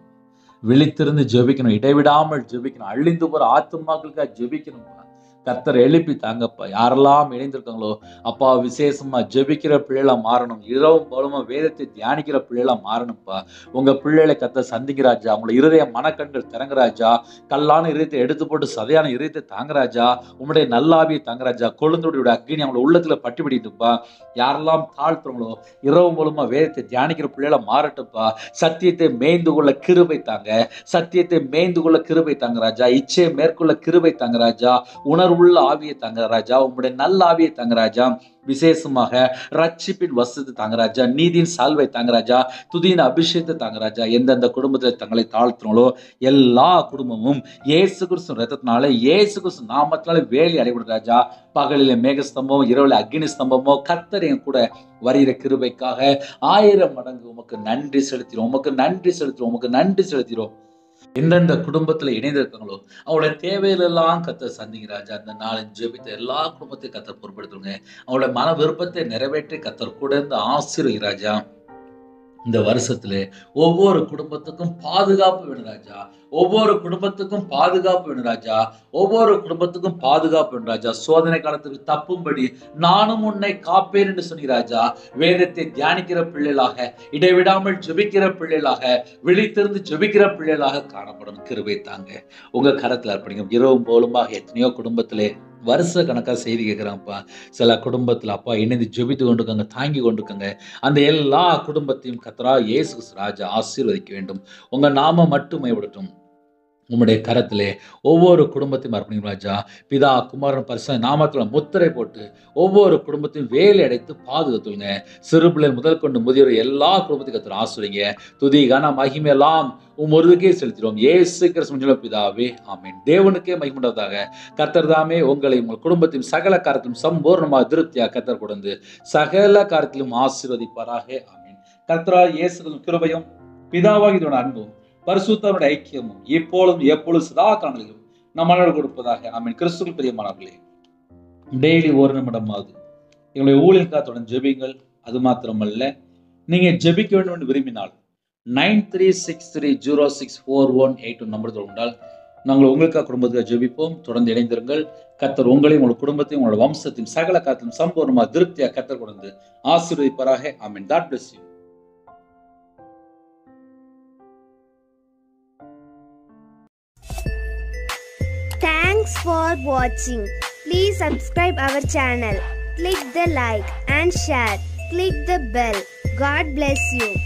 விழித்திருந்து ஜெபிக்கணும், இடைவிடாமல் ஜெபிக்கணும். அழிந்து போற ஆத்துமாக்களுக்காக ஜெபிக்கணும். கர்த்தர் எழுப்பி தாங்கப்பா. யாரெல்லாம் இணைந்திருக்காங்களோ அப்பா, விசேஷமா ஜெபிக்கிற பிள்ளைகளா மாறணும். இரவும் பகலுமா வேதத்தை தியானிக்கிற பிள்ளைகளா மாறணும்ப்பா. உங்க பிள்ளைகளை கர்த்தர் சந்திங்க ராஜா. உங்களை இருதய மனக்கண்கள் திறங்க ராஜா. கல்லான இதயத்தை எடுத்து போட்டு சதையான இதயத்தை தாங்க ராஜா. உங்களுடைய நல்லாவியை தாங்க ராஜா. கொழுந்துடைய அக்னி அவங்களோட உள்ளத்துல பட்டு பிடிட்டுப்பா. யாரெல்லாம் தாழ்த்துறவங்களோ இரவு மூலமா வேதத்தை தியானிக்கிற பிள்ளைகளா மாறட்டும்ப்பா. சத்தியத்தை மேய்ந்து கொள்ள கிருபை தாங்க, சத்தியத்தை மேய்ந்து கொள்ள கிருபை தாங்க ராஜா. இச்சையை மேற்கொள்ள கிருபை தாங்க ராஜா. உணர்வுள்ள ஆவியை தாங்க ராஜா. உங்களுடைய நல்ல ஆவியை தாங்க ராஜா. விசேஷமாக ரட்சிப்பின் வசதி தாங்க ராஜா. நீதியின் சால்வை தாங்க ராஜா. துதியின் அபிஷேகத்தை தாங்க ராஜா. எந்தெந்த குடும்பத்தில் தங்களை தாழ்த்துறோங்களோ எல்லா குடும்பமும் இயேசு கிறிஸ்து ரத்தத்தினால, இயேசு கிறிஸ்து நாமத்தினால வேலி அடைபடும் ராஜா. பகலில மேகஸ்தம்பமோ, இரவுல அக்னி ஸ்தம்பமோ, கர்த்தர் என் கூட வருகிற கிருபைக்காக 1000 மடங்கு உமக்கு நன்றி செலுத்திடும், உமக்கு நன்றி செலுத்திடும், உமக்கு நன்றி செலுத்திடும். எந்தெந்த குடும்பத்துல இணைந்திருக்காங்களோ அவங்களோட தேவையிலெல்லாம் கர்த்தர் சந்திங்க ராஜா. அந்த நாளின் ஜெபித்த எல்லா குடும்பத்தையும் கர்த்தர் பொறுப்படுத்துங்க. அவங்களோட மன விருப்பத்தை நிறைவேற்றி கர்த்தர் கூட இருந்து ஆசீர்வதி ராஜா. இந்த வருஷத்துல ஒவ்வொரு குடும்பத்துக்கும் பாதுகாப்பு வேணும் ராஜா. ஒவ்வொரு குடும்பத்துக்கும் பாதுகாப்பு வேணும் ராஜா. ஒவ்வொரு குடும்பத்துக்கும் பாதுகாப்பு வேணும் ராஜா. சோதனை காலத்துக்கு தப்பும்படி நானும் உன்னை காப்பேன் என்று சொன்னீங்க ராஜா. வேதத்தை தியானிக்கிற பிள்ளைகளாக, இடைவிடாமல் ஜெபிக்கிற பிள்ளைகளாக, விழித்திருந்து ஜெபிக்கிற பிள்ளைகளாக காணப்படும் கிருபை தாங்க. உங்க கரத்துல அர்ப்பணிக்கும். இரவும் போலுமாக எத்தனையோ குடும்பத்திலே வருஷ கணக்கா செய்தி கேட்கிறாங்கப்பா. சில குடும்பத்துல அப்பா இணைந்து ஜெபித்து கொண்டிருக்காங்க, தாங்கி கொண்டிருக்காங்க. அந்த எல்லா குடும்பத்தையும் கர்த்தரா இயேசு கிறிஸ்து ராஜா ஆசீர்வதிக்க வேண்டும். உங்க நாமம் மட்டும் மேம்படட்டும். உம்முடைய கரத்திலே ஒவ்வொரு குடும்பத்தையும் அர்ப்பணிக்கும் ராஜா. பிதா குமாரன் பரிசுத்த நாமத்துல முத்திரை போட்டு ஒவ்வொரு குடும்பத்தையும் வேலை அடைத்து பாதுகாத்துங்க. சிறு பிள்ளை முதல் கொண்டு முதியோர் எல்லா குடும்பத்தையும் கர்த்தர் ஆசீர்வதிங்க. துதி கன மகிமை எல்லாம் ஒருவருக்கே செலுத்திடுவோம். இயேசு கிறிஸ்து பிதாவே ஆமென். தேவனுக்கே மகிமையுண்டாவதாக. கர்த்தர் தாமே உங்களை உங்கள் குடும்பத்தையும் சகல காரியத்திலும் சம்பூர்ணமாக திருப்தியாக கர்த்தர் கொடுத்து சகல காரியத்திலும் ஆசீர்வதிப்பாராக. ஆமென். கர்த்தராகிய இயேசுவின் கிருபையும் பிதாவாகிய அன்பும் பரிசுத்தமுடைய ஐக்கியமும் இப்பொழுதும் எப்பொழுதும் சதா காலங்களிலும் நம்மளோடு கொடுப்பதாக. ஆமென். கிறிஸ்துவுக்குள் பிரியமானவர்களே, டெய்லி 1 நிமிடமாவது எங்களுடைய ஊழியக்காரத்துடன் ஜெபிங்கள். அது மாத்திரமல்ல, நீங்க ஜெபிக்க வேண்டும் என்று விரும்பினால் 9363064182 நம்பர் தொடர்ந்தால் நாங்கள் உங்களுக்காக குடும்பத்துக்காக ஜெபிப்போம். தொடர்ந்து இணைந்திருங்கள். கர்த்தர் உங்களையும் உங்கள் குடும்பத்தையும் உங்களோட வம்சத்தையும் சகல காரியத்திலும் சம்பூர்ணமாக திருப்தியாக கர்த்தர் கொடுத்து ஆசீர்வதிப்பாராக. ஆமென். God bless you. Thanks for watching. Please subscribe our channel. Click the like and share. Click the bell. God bless you.